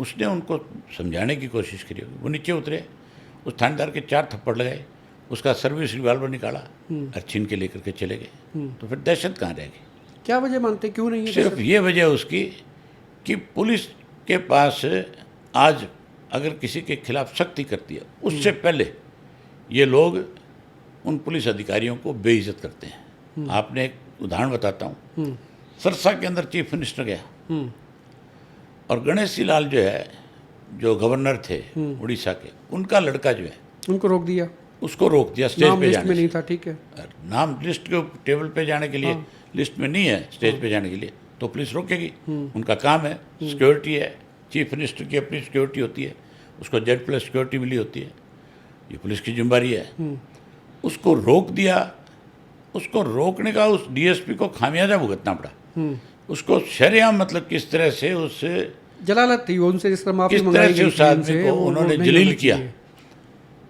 [SPEAKER 2] उसने उनको समझाने की कोशिश करी होगी, वो नीचे उतरे, उस थानेदार के 4 थप्पड़ लगाए, उसका सर्विस रिवाल्वर निकाला और छीन के लेकर के चले गए। तो फिर दहशत कहाँ रहेगी?
[SPEAKER 1] क्या वजह मानते, क्यों नहीं है
[SPEAKER 2] सिर्फ
[SPEAKER 1] दहशत?
[SPEAKER 2] ये वजह उसकी कि पुलिस के पास आज अगर किसी के खिलाफ सख्ती करती है, उससे पहले ये लोग उन पुलिस अधिकारियों को बेइज्जत करते हैं। आपने एक उदाहरण बताता हूँ, सरसा के अंदर चीफ मिनिस्टर गया और गणेश लाल जो है, जो गवर्नर थे उड़ीसा के, उनका लड़का जो है,
[SPEAKER 1] उनको रोक दिया,
[SPEAKER 2] उसको रोक दिया स्टेज
[SPEAKER 1] नाम
[SPEAKER 2] पे
[SPEAKER 1] लिस्ट
[SPEAKER 2] जाने
[SPEAKER 1] में
[SPEAKER 2] से।
[SPEAKER 1] नहीं था, ठीक है।
[SPEAKER 2] नाम लिस्ट के टेबल पे जाने के लिए, लिस्ट में नहीं है स्टेज पे जाने के लिए, तो पुलिस रोकेगी। उनका काम है, सिक्योरिटी है, चीफ मिनिस्टर की अपनी सिक्योरिटी होती है, उसको Z+ सिक्योरिटी मिली होती है, ये पुलिस की जिम्मेदारी है। उसको रोक दिया, उसको रोकने का उस डीएसपी को खामियाजा भुगतना पड़ा। उसको शरेआम, मतलब किस तरह से उस
[SPEAKER 1] जलालत थी वो, उनसे जिस तरह माफी
[SPEAKER 2] किस तरह
[SPEAKER 1] मंगाई
[SPEAKER 2] से
[SPEAKER 1] गई
[SPEAKER 2] उस
[SPEAKER 1] थी
[SPEAKER 2] आदमी
[SPEAKER 1] उनसे,
[SPEAKER 2] को
[SPEAKER 1] वो
[SPEAKER 2] उन्होंने
[SPEAKER 1] नहीं
[SPEAKER 2] जलील
[SPEAKER 1] होना
[SPEAKER 2] किया।
[SPEAKER 1] चाहिए।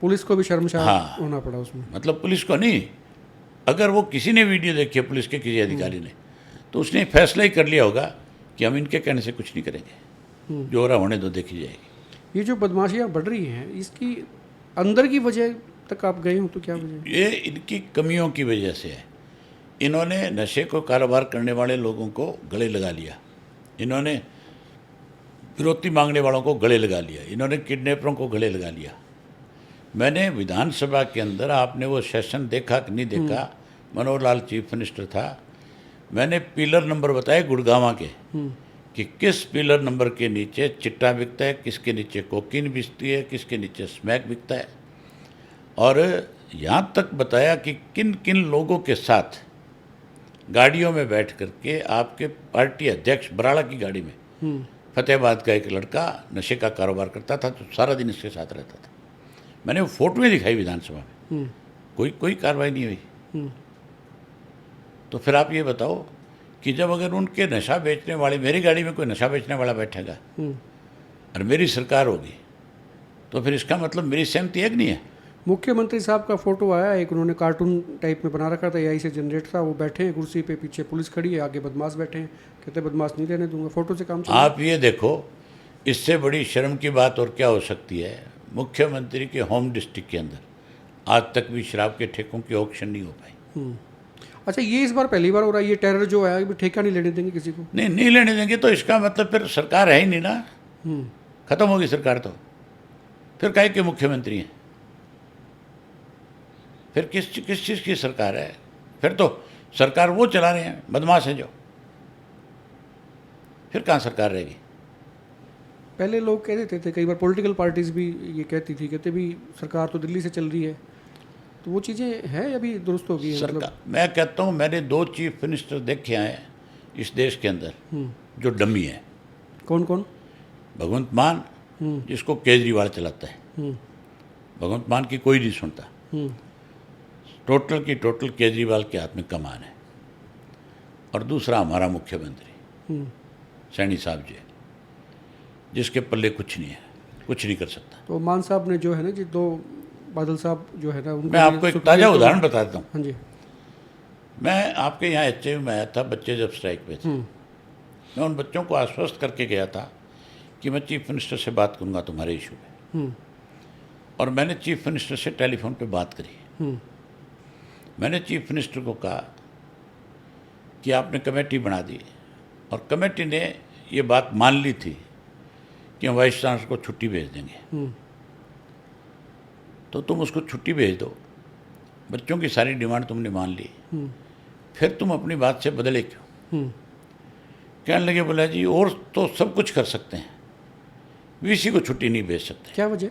[SPEAKER 1] पुलिस को भी शर्मसार
[SPEAKER 2] हाँ।
[SPEAKER 1] होना पड़ा उसमें।
[SPEAKER 2] मतलब पुलिस को नहीं, अगर वो किसी ने वीडियो देखी है पुलिस के किसी अधिकारी ने, तो उसने फैसला ही कर लिया होगा कि हम इनके कहने से कुछ नहीं करेंगे, जो हो रहा होने दो, देखी जाएगी।
[SPEAKER 1] ये जो बदमाशियाँ बढ़ रही हैं, इसकी अंदर की वजह तक आप गए हो तो क्या वजह?
[SPEAKER 2] ये इनकी कमियों की वजह से है। इन्होंने नशे को कारोबार करने वाले लोगों को गले लगा लिया, इन्होंने फिरौती मांगने वालों को गले लगा लिया, इन्होंने किडनैपरों को गले लगा लिया। मैंने विधानसभा के अंदर, आपने वो सेशन देखा कि नहीं देखा, मनोहर लाल चीफ मिनिस्टर था, मैंने पिलर नंबर बताए गुड़गांव के कि किस पिलर नंबर के नीचे चिट्टा बिकता है, किसके नीचे कोकीन बिकती है, किसके नीचे स्मैक बिकता है, और यहाँ तक बताया कि किन किन लोगों के साथ गाड़ियों में बैठ करके आपके पार्टी अध्यक्ष बराड़ा की गाड़ी में फतेहाबाद का एक लड़का नशे का कारोबार करता था, तो सारा दिन इसके साथ रहता था। मैंने वो फोटोएं दिखाई विधानसभा में, कोई कार्रवाई नहीं हुई। तो फिर आप ये बताओ कि जब अगर उनके नशा बेचने वाले, मेरी गाड़ी में कोई नशा बेचने वाला बैठेगा और मेरी सरकार होगी, तो फिर इसका मतलब मेरी सहमति है कि नहीं है?
[SPEAKER 1] मुख्यमंत्री साहब का फोटो आया एक, उन्होंने कार्टून टाइप में बना रखा था, AI से जनरेट था, वो बैठे हैं कुर्सी पे, पीछे पुलिस खड़ी है, आगे बदमाश बैठे हैं, कहते बदमाश नहीं रहने दूंगा। फोटो से काम चलेगा।
[SPEAKER 2] आप ये देखो, इससे बड़ी शर्म की बात और क्या हो सकती है? मुख्यमंत्री के होम डिस्ट्रिक्ट के अंदर आज तक भी शराब के ठेकों की ऑक्शन नहीं हो पाई।
[SPEAKER 1] अच्छा, ये इस बार पहली बार हो रहा है, ये टेरर जो है, अभी ठेका नहीं लेने देंगे किसी को?
[SPEAKER 2] नहीं लेने देंगे, तो इसका मतलब फिर सरकार है ही नहीं ना, खत्म होगी सरकार। तो फिर काहे के मुख्यमंत्री हैं? फिर किस चीज़ की सरकार है? फिर तो सरकार वो चला रहे हैं बदमाश हैं जो, फिर कहाँ सरकार रहेगी?
[SPEAKER 1] पहले लोग कह देते थे, कई बार पॉलिटिकल पार्टीज भी ये कहती थी, कहते भी सरकार तो दिल्ली से चल रही है, तो वो चीज़ें हैं अभी दुरुस्त हो गई है?
[SPEAKER 2] सरकार, मैं कहता हूँ, मैंने 2 चीफ मिनिस्टर देखे हैं इस देश के अंदर जो डमी है।
[SPEAKER 1] कौन कौन?
[SPEAKER 2] भगवंत मान, जिसको केजरीवाल चलाता है, भगवंत मान की कोई नहीं सुनता, टोटल की टोटल केजरीवाल के हाथ में कमान है। और दूसरा हमारा मुख्यमंत्री सैनी साहब जी, जिसके पल्ले कुछ नहीं है, कुछ नहीं कर सकता।
[SPEAKER 1] तो मान साहब ने जो है ना जी, दो बादल साहब जो है ना उनको
[SPEAKER 2] मैं आपको एक ताज़ा उदाहरण बताता हूँ।
[SPEAKER 1] हाँ जी।
[SPEAKER 2] मैं आपके यहाँ HIV में आया था, बच्चे जब स्ट्राइक पे थे, मैं उन बच्चों को आश्वस्त करके गया था कि मैं चीफ मिनिस्टर से बात करूंगा तुम्हारे इशू पे। और मैंने चीफ मिनिस्टर से टेलीफोन पे बात करी। मैंने चीफ मिनिस्टर को कहा कि आपने कमेटी बना दी और कमेटी ने ये बात मान ली थी कि हम वाइस चांसलर को छुट्टी भेज देंगे, तो तुम उसको छुट्टी भेज दो। बच्चों की सारी डिमांड तुमने मान ली, फिर तुम अपनी बात से बदले क्यों? कहने लगे, बोला जी और तो सब कुछ कर सकते हैं, VC को छुट्टी नहीं भेज सकते।
[SPEAKER 1] क्या वजह?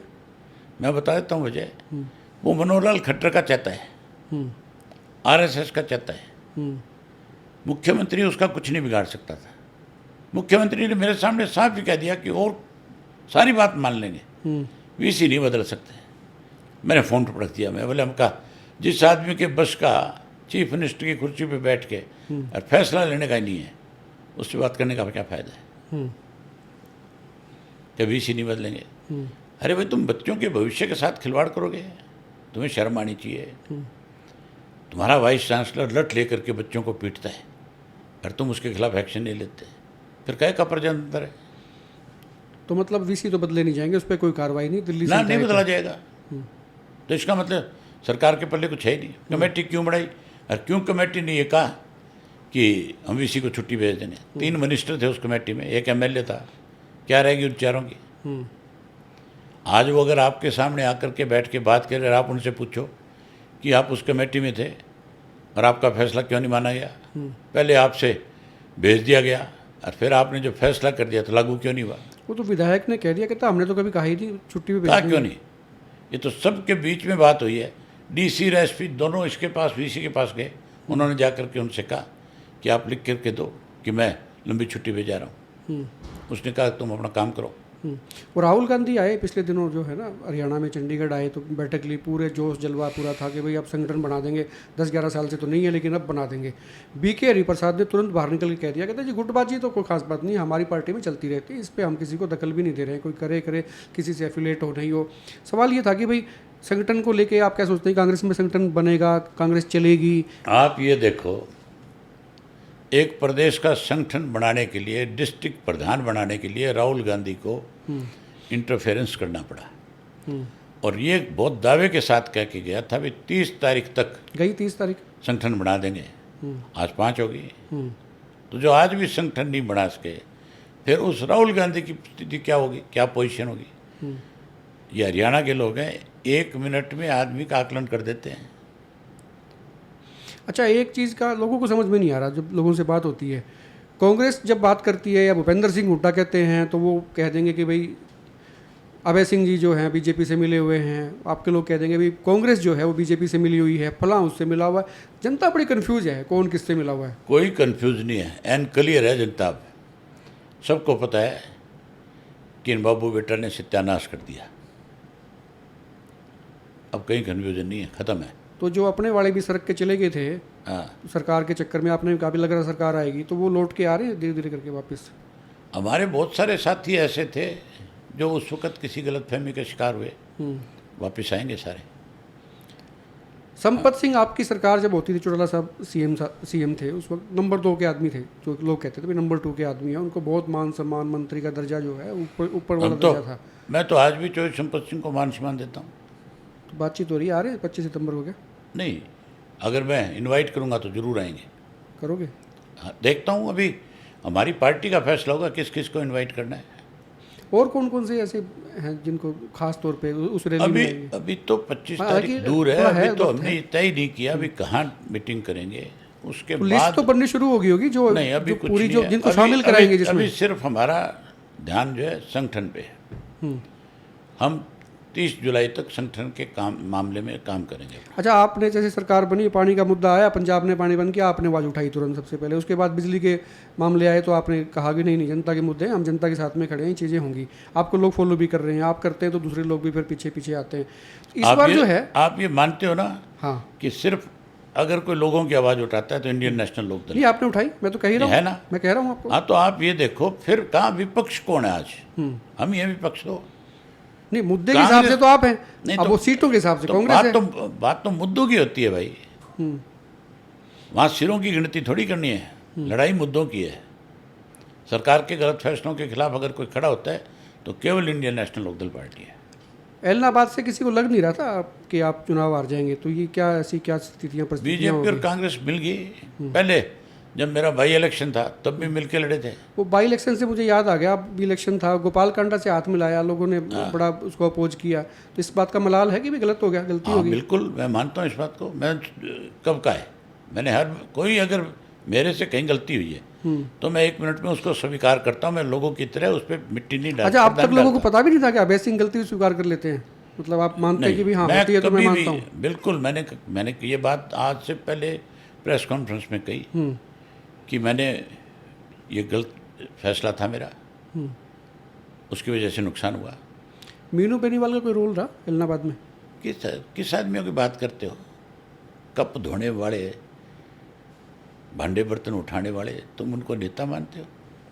[SPEAKER 2] मैं बता देता हूँ वजह। वो मनोहर लाल खट्टर का चाहता है, RSS का चाहता है। मुख्यमंत्री उसका कुछ नहीं बिगाड़ सकता था। मुख्यमंत्री ने मेरे सामने साफ ही कह दिया कि और सारी बात मान लेंगे, VC नहीं बदल सकते। मैंने फ़ोन पर रख दिया। मैं बोले, हम कहा जिस आदमी के बस का चीफ मिनिस्टर की कुर्सी पे बैठ के और फैसला लेने का ही नहीं है, उससे बात करने का क्या फ़ायदा है? क्या VC नहीं बदलेंगे? अरे भाई, तुम बच्चों के भविष्य के साथ खिलवाड़ करोगे, तुम्हें शर्म आनी चाहिए। तुम्हारा वाइस चांसलर लट लेकर के बच्चों को पीटता है और तुम उसके खिलाफ एक्शन नहीं लेते, फिर कहे का प्रजातंत्र है?
[SPEAKER 1] तो मतलब VC तो बदले नहीं जाएंगे, उस पर कोई कार्रवाई नहीं दिल्ली से
[SPEAKER 2] नहीं बदला जाएगा। तो इसका मतलब सरकार के पल्ले कुछ है ही नहीं। कमेटी क्यों बढ़ाई? और क्यों कमेटी ने ये कहा कि हम VC को छुट्टी भेज देंगे? 3 मिनिस्टर थे उस कमेटी में, 1 MLA था। क्या रहेगी उन चारों की? आज वो अगर आपके सामने आकर के बैठ के बात करें और आप उनसे पूछो कि आप उस कमेटी में थे और आपका फैसला क्यों नहीं माना गया? पहले आपसे भेज दिया गया और फिर आपने जो फैसला कर दिया तो लागू क्यों नहीं हुआ?
[SPEAKER 1] वो तो विधायक ने कह दिया, कहता हमने तो कभी कहा ही नहीं छुट्टी पे
[SPEAKER 2] कहा
[SPEAKER 1] भेज
[SPEAKER 2] क्यों नहीं? ये तो सबके बीच में बात हुई है। DC और SP दोनों इसके पास, VC के पास गए। उन्होंने जा करके उनसे कहा कि आप लिख करके दो कि मैं लंबी छुट्टी पे जा रहा हूँ। उसने कहा तुम अपना काम करो।
[SPEAKER 1] और राहुल गांधी आए पिछले दिनों जो है ना, हरियाणा में चंडीगढ़ आए तो बैठक ली, पूरे जोश जलवा पूरा था कि भाई अब संगठन बना देंगे। 10-11 साल से तो नहीं है लेकिन अब बना देंगे। BK हरिप्रसाद ने तुरंत बाहर निकल के कह दिया, कहते जी गुटबाजी तो कोई खास बात नहीं, हमारी पार्टी में चलती रहती है, इस पर हम किसी को दखल भी नहीं दे रहे हैं, कोई करे किसी से एफिलेट हो नहीं हो। सवाल ये था कि भाई संगठन को लेके आप क्या सोचते हैं, कांग्रेस में संगठन बनेगा, कांग्रेस चलेगी?
[SPEAKER 2] आप ये देखो, एक प्रदेश का संगठन बनाने के लिए, डिस्ट्रिक्ट प्रधान बनाने के लिए राहुल गांधी को इंटरफेरेंस करना पड़ा। और ये बहुत दावे के साथ कह के गया था भी 30 तारीख तक
[SPEAKER 1] गई 30 तारीख
[SPEAKER 2] संगठन बना देंगे। आज 5 होगी। तो जो आज भी संगठन नहीं बना सके, फिर उस राहुल गांधी की स्थिति क्या होगी, क्या पोजीशन होगी? ये हरियाणा के लोग हैं, 1 मिनट में आदमी का आकलन कर देते हैं।
[SPEAKER 1] अच्छा, एक चीज़ का लोगों को समझ में नहीं आ रहा, जब लोगों से बात होती है, कांग्रेस जब बात करती है या भूपेंद्र सिंह हुड्डा कहते हैं तो वो कह देंगे कि भाई अभय सिंह जी जो हैं BJP से मिले हुए हैं। आपके लोग कह देंगे भाई कांग्रेस जो है वो BJP से मिली हुई है, फलां उससे मिला हुआ है। जनता बड़ी कन्फ्यूज है कौन किससे मिला हुआ है।
[SPEAKER 2] कोई कन्फ्यूज नहीं है, एन क्लियर है जनता। सबको पता है कि इन बाबू बेटा ने सत्यानाश कर दिया। अब कहीं कन्फ्यूजन नहीं है, ख़त्म है।
[SPEAKER 1] तो जो अपने वाले भी सड़क के चले गए थे सरकार के चक्कर में, आपने काफ़ी लग रहा सरकार आएगी, तो वो लौट के आ रहे हैं धीरे धीरे करके वापस।
[SPEAKER 2] हमारे बहुत सारे साथी ऐसे थे जो उस वक्त किसी गलतफहमी का शिकार हुए, वापस आएंगे सारे।
[SPEAKER 1] संपत सिंह आपकी सरकार जब होती थी, चौटाला साहब CM थे उस वक्त, नंबर 2 के आदमी थे, जो लोग कहते थे भाई नंबर 2 के आदमी है, उनको बहुत मान सम्मान, मंत्री का दर्जा जो है ऊपर वाला दर्जा था।
[SPEAKER 2] मैं तो आज भी जो संपत सिंह को मान सम्मान देता हूँ।
[SPEAKER 1] तो बातचीत हो रही है, आ रहे हैं 25 सितंबर हो गया?
[SPEAKER 2] नहीं, अगर मैं इनवाइट करूँगा तो ज़रूर आएंगे।
[SPEAKER 1] करोगे?
[SPEAKER 2] हाँ, देखता हूँ, अभी हमारी पार्टी का फैसला होगा किस किस को इनवाइट करना है।
[SPEAKER 1] और कौन कौन से ऐसे हैं जिनको खास तौर पे उस रैली में आएंगे?
[SPEAKER 2] अभी तो 25 तारीख दूर है, अभी तो हमने तय नहीं किया अभी कहाँ मीटिंग करेंगे। उसके बाद
[SPEAKER 1] लिस्ट तो बननी शुरू होगी जो
[SPEAKER 2] नहीं, अभी
[SPEAKER 1] जो
[SPEAKER 2] कुछ
[SPEAKER 1] पूरी
[SPEAKER 2] नहीं
[SPEAKER 1] जो
[SPEAKER 2] है।
[SPEAKER 1] जिनको शामिल कराएंगे जिसमें।
[SPEAKER 2] अभी सिर्फ हमारा ध्यान जो है संगठन पे है। हम 30 जुलाई तक संगठन के काम मामले में काम करेंगे।
[SPEAKER 1] अच्छा, आपने जैसे सरकार बनी, पानी का मुद्दा आया, पंजाब ने पानी बंद किया, आपने आवाज़ उठाई तुरंत सबसे पहले। उसके बाद बिजली के मामले आए तो आपने कहा कि नहीं जनता के मुद्दे हैं, हम जनता के साथ में खड़े हैं, चीज़ें होंगी। आपको लोग फॉलो भी कर रहे हैं, आप करते हैं तो दूसरे लोग भी फिर पीछे पीछे आते हैं। इस बार जो है,
[SPEAKER 2] आप ये मानते हो ना,
[SPEAKER 1] हाँ,
[SPEAKER 2] कि सिर्फ अगर कोई लोगों की आवाज़ उठाता है तो इंडियन नेशनल लोकदल
[SPEAKER 1] नहीं आपने उठाई, मैं तो कह ही रहा
[SPEAKER 2] है
[SPEAKER 1] हूँ
[SPEAKER 2] ना।
[SPEAKER 1] मैं कह रहा हूँ आपको।
[SPEAKER 2] हाँ, तो आप ये देखो फिर कहाँ विपक्ष कौन है आज? हम ही हैं विपक्ष हो।
[SPEAKER 1] नहीं मुद्दे के हिसाब से तो आप हैं,
[SPEAKER 2] नहीं
[SPEAKER 1] अब
[SPEAKER 2] तो-
[SPEAKER 1] वो सीटों के हिसाब से
[SPEAKER 2] तो
[SPEAKER 1] कांग्रेस है।
[SPEAKER 2] बात तो मुद्दों की होती है भाई। वहाँ सिरों की गिनती थोड़ी करनी है, लड़ाई मुद्दों की है। सरकार के गलत फैसलों के खिलाफ अगर कोई खड़ा होता है तो केवल इंडियन नेशनल लोकदल पार्टी है।
[SPEAKER 1] एलनाबाद से किसी को लग नहीं रहा था कि आप चुनाव हार जाएंगे, तो ये क्या ऐसी क्या स्थितियाँ परिस्थितियाँ
[SPEAKER 2] बीजेपी और
[SPEAKER 1] होगी?
[SPEAKER 2] कांग्रेस मिल गई। पहले जब मेरा बाई इलेक्शन था तब भी मिलके लड़े थे।
[SPEAKER 1] वो बाई इलेक्शन से मुझे याद आ गया, अब इलेक्शन था, गोपाल कांडा से हाथ मिलाया लोगों ने, बड़ा उसको अपोज किया, तो इस बात का मलाल है कि भी गलत हो गया, गलती
[SPEAKER 2] हाँ
[SPEAKER 1] होगी।
[SPEAKER 2] बिल्कुल, मैं मानता हूँ इस बात को। मैं कब का है, मैंने हर कोई अगर मेरे से कहीं गलती हुई है तो मैं 1 मिनट में उसको स्वीकार करता हूँ। मैं लोगों की तरह उस पर मिट्टी नहीं डालता।
[SPEAKER 1] अच्छा, अब तक लोगों को पता भी नहीं था कि अभय सिंह गलती स्वीकार कर लेते हैं, मतलब आप मानते हैं कि भी हाँ होती है, तो मैं मानता हूँ।
[SPEAKER 2] बिल्कुल, मैंने ये बात आज से पहले प्रेस कॉन्फ्रेंस में कही कि मैंने ये गलत फैसला था मेरा, उसकी वजह से नुकसान हुआ।
[SPEAKER 1] मीनू बेनीवाल का कोई रोल रहा इलाहाबाद में?
[SPEAKER 2] किस आदमियों की बात करते हो? कप धोने वाले, भांडे बर्तन उठाने वाले, तुम उनको नेता मानते हो?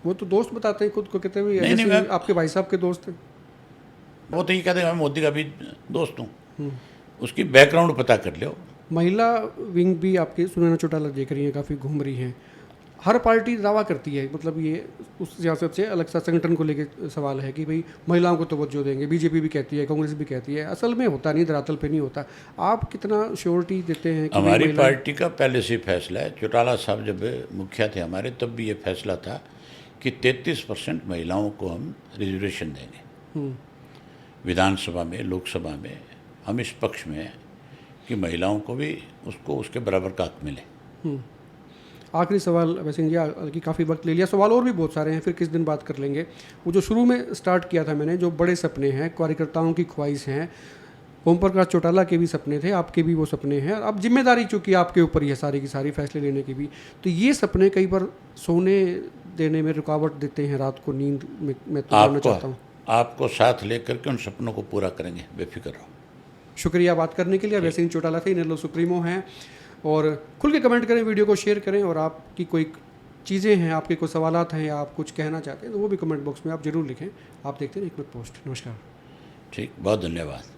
[SPEAKER 1] वो तो दोस्त बताते हैं खुद को, कहते हुए
[SPEAKER 2] नहीं, मैं
[SPEAKER 1] आपके भाई साहब के दोस्त हैं।
[SPEAKER 2] वो तो ये कहते हैं मैं मोदी का भी दोस्त हूँ। उसकी बैकग्राउंड पता कर लो।
[SPEAKER 1] महिला विंग भी आपकी सुनैना चौटाला देख रही हैं, काफ़ी घूम रही हैं। हर पार्टी दावा करती है, मतलब ये उस सियासत से अलग सा संगठन को लेकर सवाल है कि भाई महिलाओं को तवज्जो देंगे। बीजेपी भी कहती है, कांग्रेस भी कहती है, असल में होता नहीं, धरातल पे नहीं होता। आप कितना श्योरिटी देते हैं कि
[SPEAKER 2] हमारी पार्टी का पहले से फैसला है। चौटाला साहब जब मुखिया थे हमारे, तब भी ये फैसला था कि 33% महिलाओं को हम रिजर्वेशन देंगे विधानसभा में, लोकसभा में। हम इस पक्ष में हैं कि महिलाओं को भी उसको उसके बराबर का हक मिले।
[SPEAKER 1] आखिरी सवाल वैसे जी, कि काफ़ी वक्त ले लिया, सवाल और भी बहुत सारे हैं, फिर किस दिन बात कर लेंगे। वो जो शुरू में स्टार्ट किया था मैंने, जो बड़े सपने हैं, कार्यकर्ताओं की ख्वाहिश हैं, ओम प्रकाश चौटाला के भी सपने थे, आपके भी वो सपने हैं। अब जिम्मेदारी चूँकि आपके ऊपर ही है सारी की सारी, फैसले लेने की भी, तो ये सपने कई बार सोने देने में रुकावट देते हैं, रात को नींद में। मैं तो जानना चाहता हूँ,
[SPEAKER 2] आपको साथ लेकर के उन सपनों को पूरा करेंगे, बेफिक्र रहो।
[SPEAKER 1] शुक्रिया बात करने के लिए। अभय सिंह चौटाला थे, इनेलो सुप्रीमो हैं। और खुल के कमेंट करें, वीडियो को शेयर करें, और आपकी कोई चीज़ें हैं, आपके कोई सवालात हैं, या आप कुछ कहना चाहते हैं तो वो भी कमेंट बॉक्स में आप जरूर लिखें। आप देखते हैं एक मिनट पोस्ट। नमस्कार।
[SPEAKER 2] ठीक, बहुत धन्यवाद।